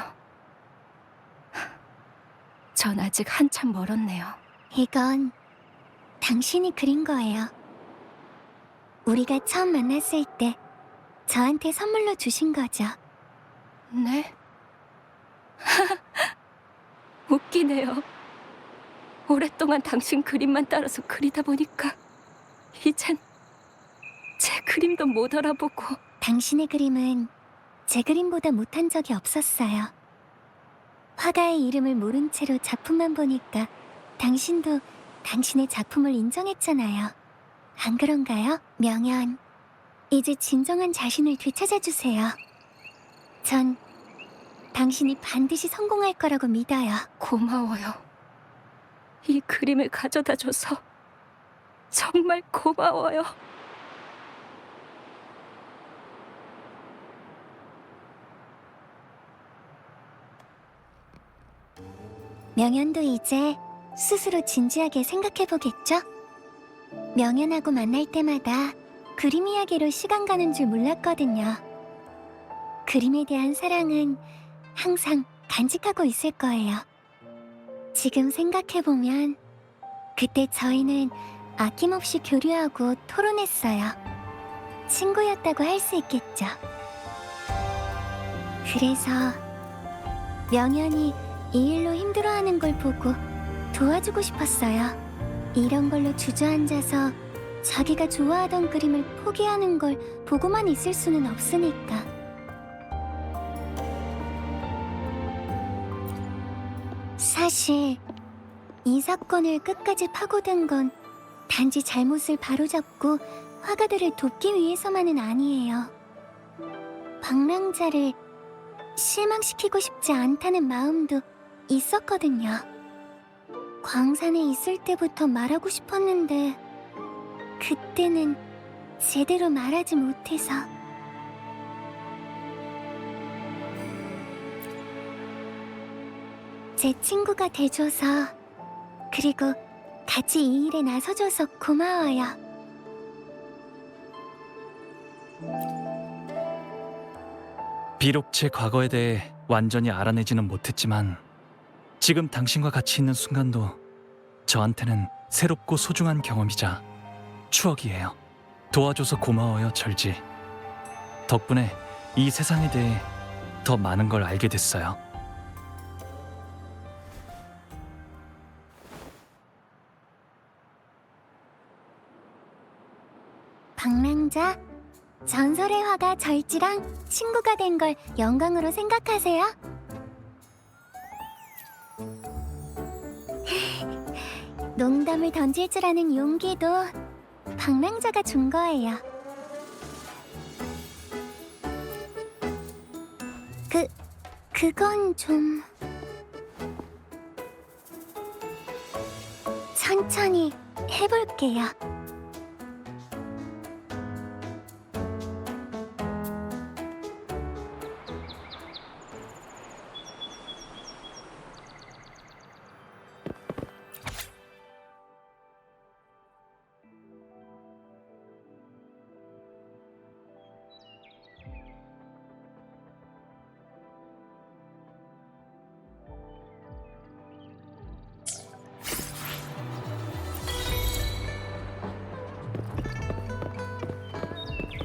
전 아직 한참 멀었네요. 이건 당신이 그린 거예요. 우리가 처음 만났을 때 저한테 선물로 주신 거죠. 네? 웃기네요. 오랫동안 당신 그림만 따라서 그리다 보니까 이젠 제 그림도 못 알아보고. 당신의 그림은 제 그림보다 못한 적이 없었어요. 화가의 이름을 모른 채로 작품만 보니까 당신도 당신의 작품을 인정했잖아요. 안 그런가요? 명연, 이제 진정한 자신을 되찾아주세요. 전 당신이 반드시 성공할 거라고 믿어요. 고마워요. 이 그림을 가져다줘서 정말 고마워요. 명연도 이제 스스로 진지하게 생각해보겠죠? 명연하고 만날 때마다 그림 이야기로 시간 가는 줄 몰랐거든요. 그림에 대한 사랑은 항상 간직하고 있을 거예요. 지금 생각해보면 그때 저희는 아낌없이 교류하고 토론했어요. 친구였다고 할 수 있겠죠. 그래서 명연이 이 일로 힘들어하는 걸 보고 도와주고 싶었어요. 이런 걸로 주저앉아서 자기가 좋아하던 그림을 포기하는 걸 보고만 있을 수는 없으니까. 사실 이 사건을 끝까지 파고든 건 단지 잘못을 바로잡고 화가들을 돕기 위해서만은 아니에요. 방랑자를 실망시키고 싶지 않다는 마음도 있었거든요. 광산에 있을 때부터 말하고 싶었는데 그때는 제대로 말하지 못해서. 제 친구가 돼줘서, 그리고 같이 이 일에 나서줘서 고마워요. 비록 제 과거에 대해 완전히 알아내지는 못했지만 지금 당신과 같이 있는 순간도 저한테는 새롭고 소중한 경험이자 추억이에요. 도와줘서 고마워요, 절지. 덕분에 이 세상에 대해 더 많은 걸 알게 됐어요. 방랑자, 전설의 화가 절지랑 친구가 된 걸 영광으로 생각하세요? 농담을 던질 줄 아는 용기도 방랑자가 준 거예요. 그건 좀... 천천히 해볼게요.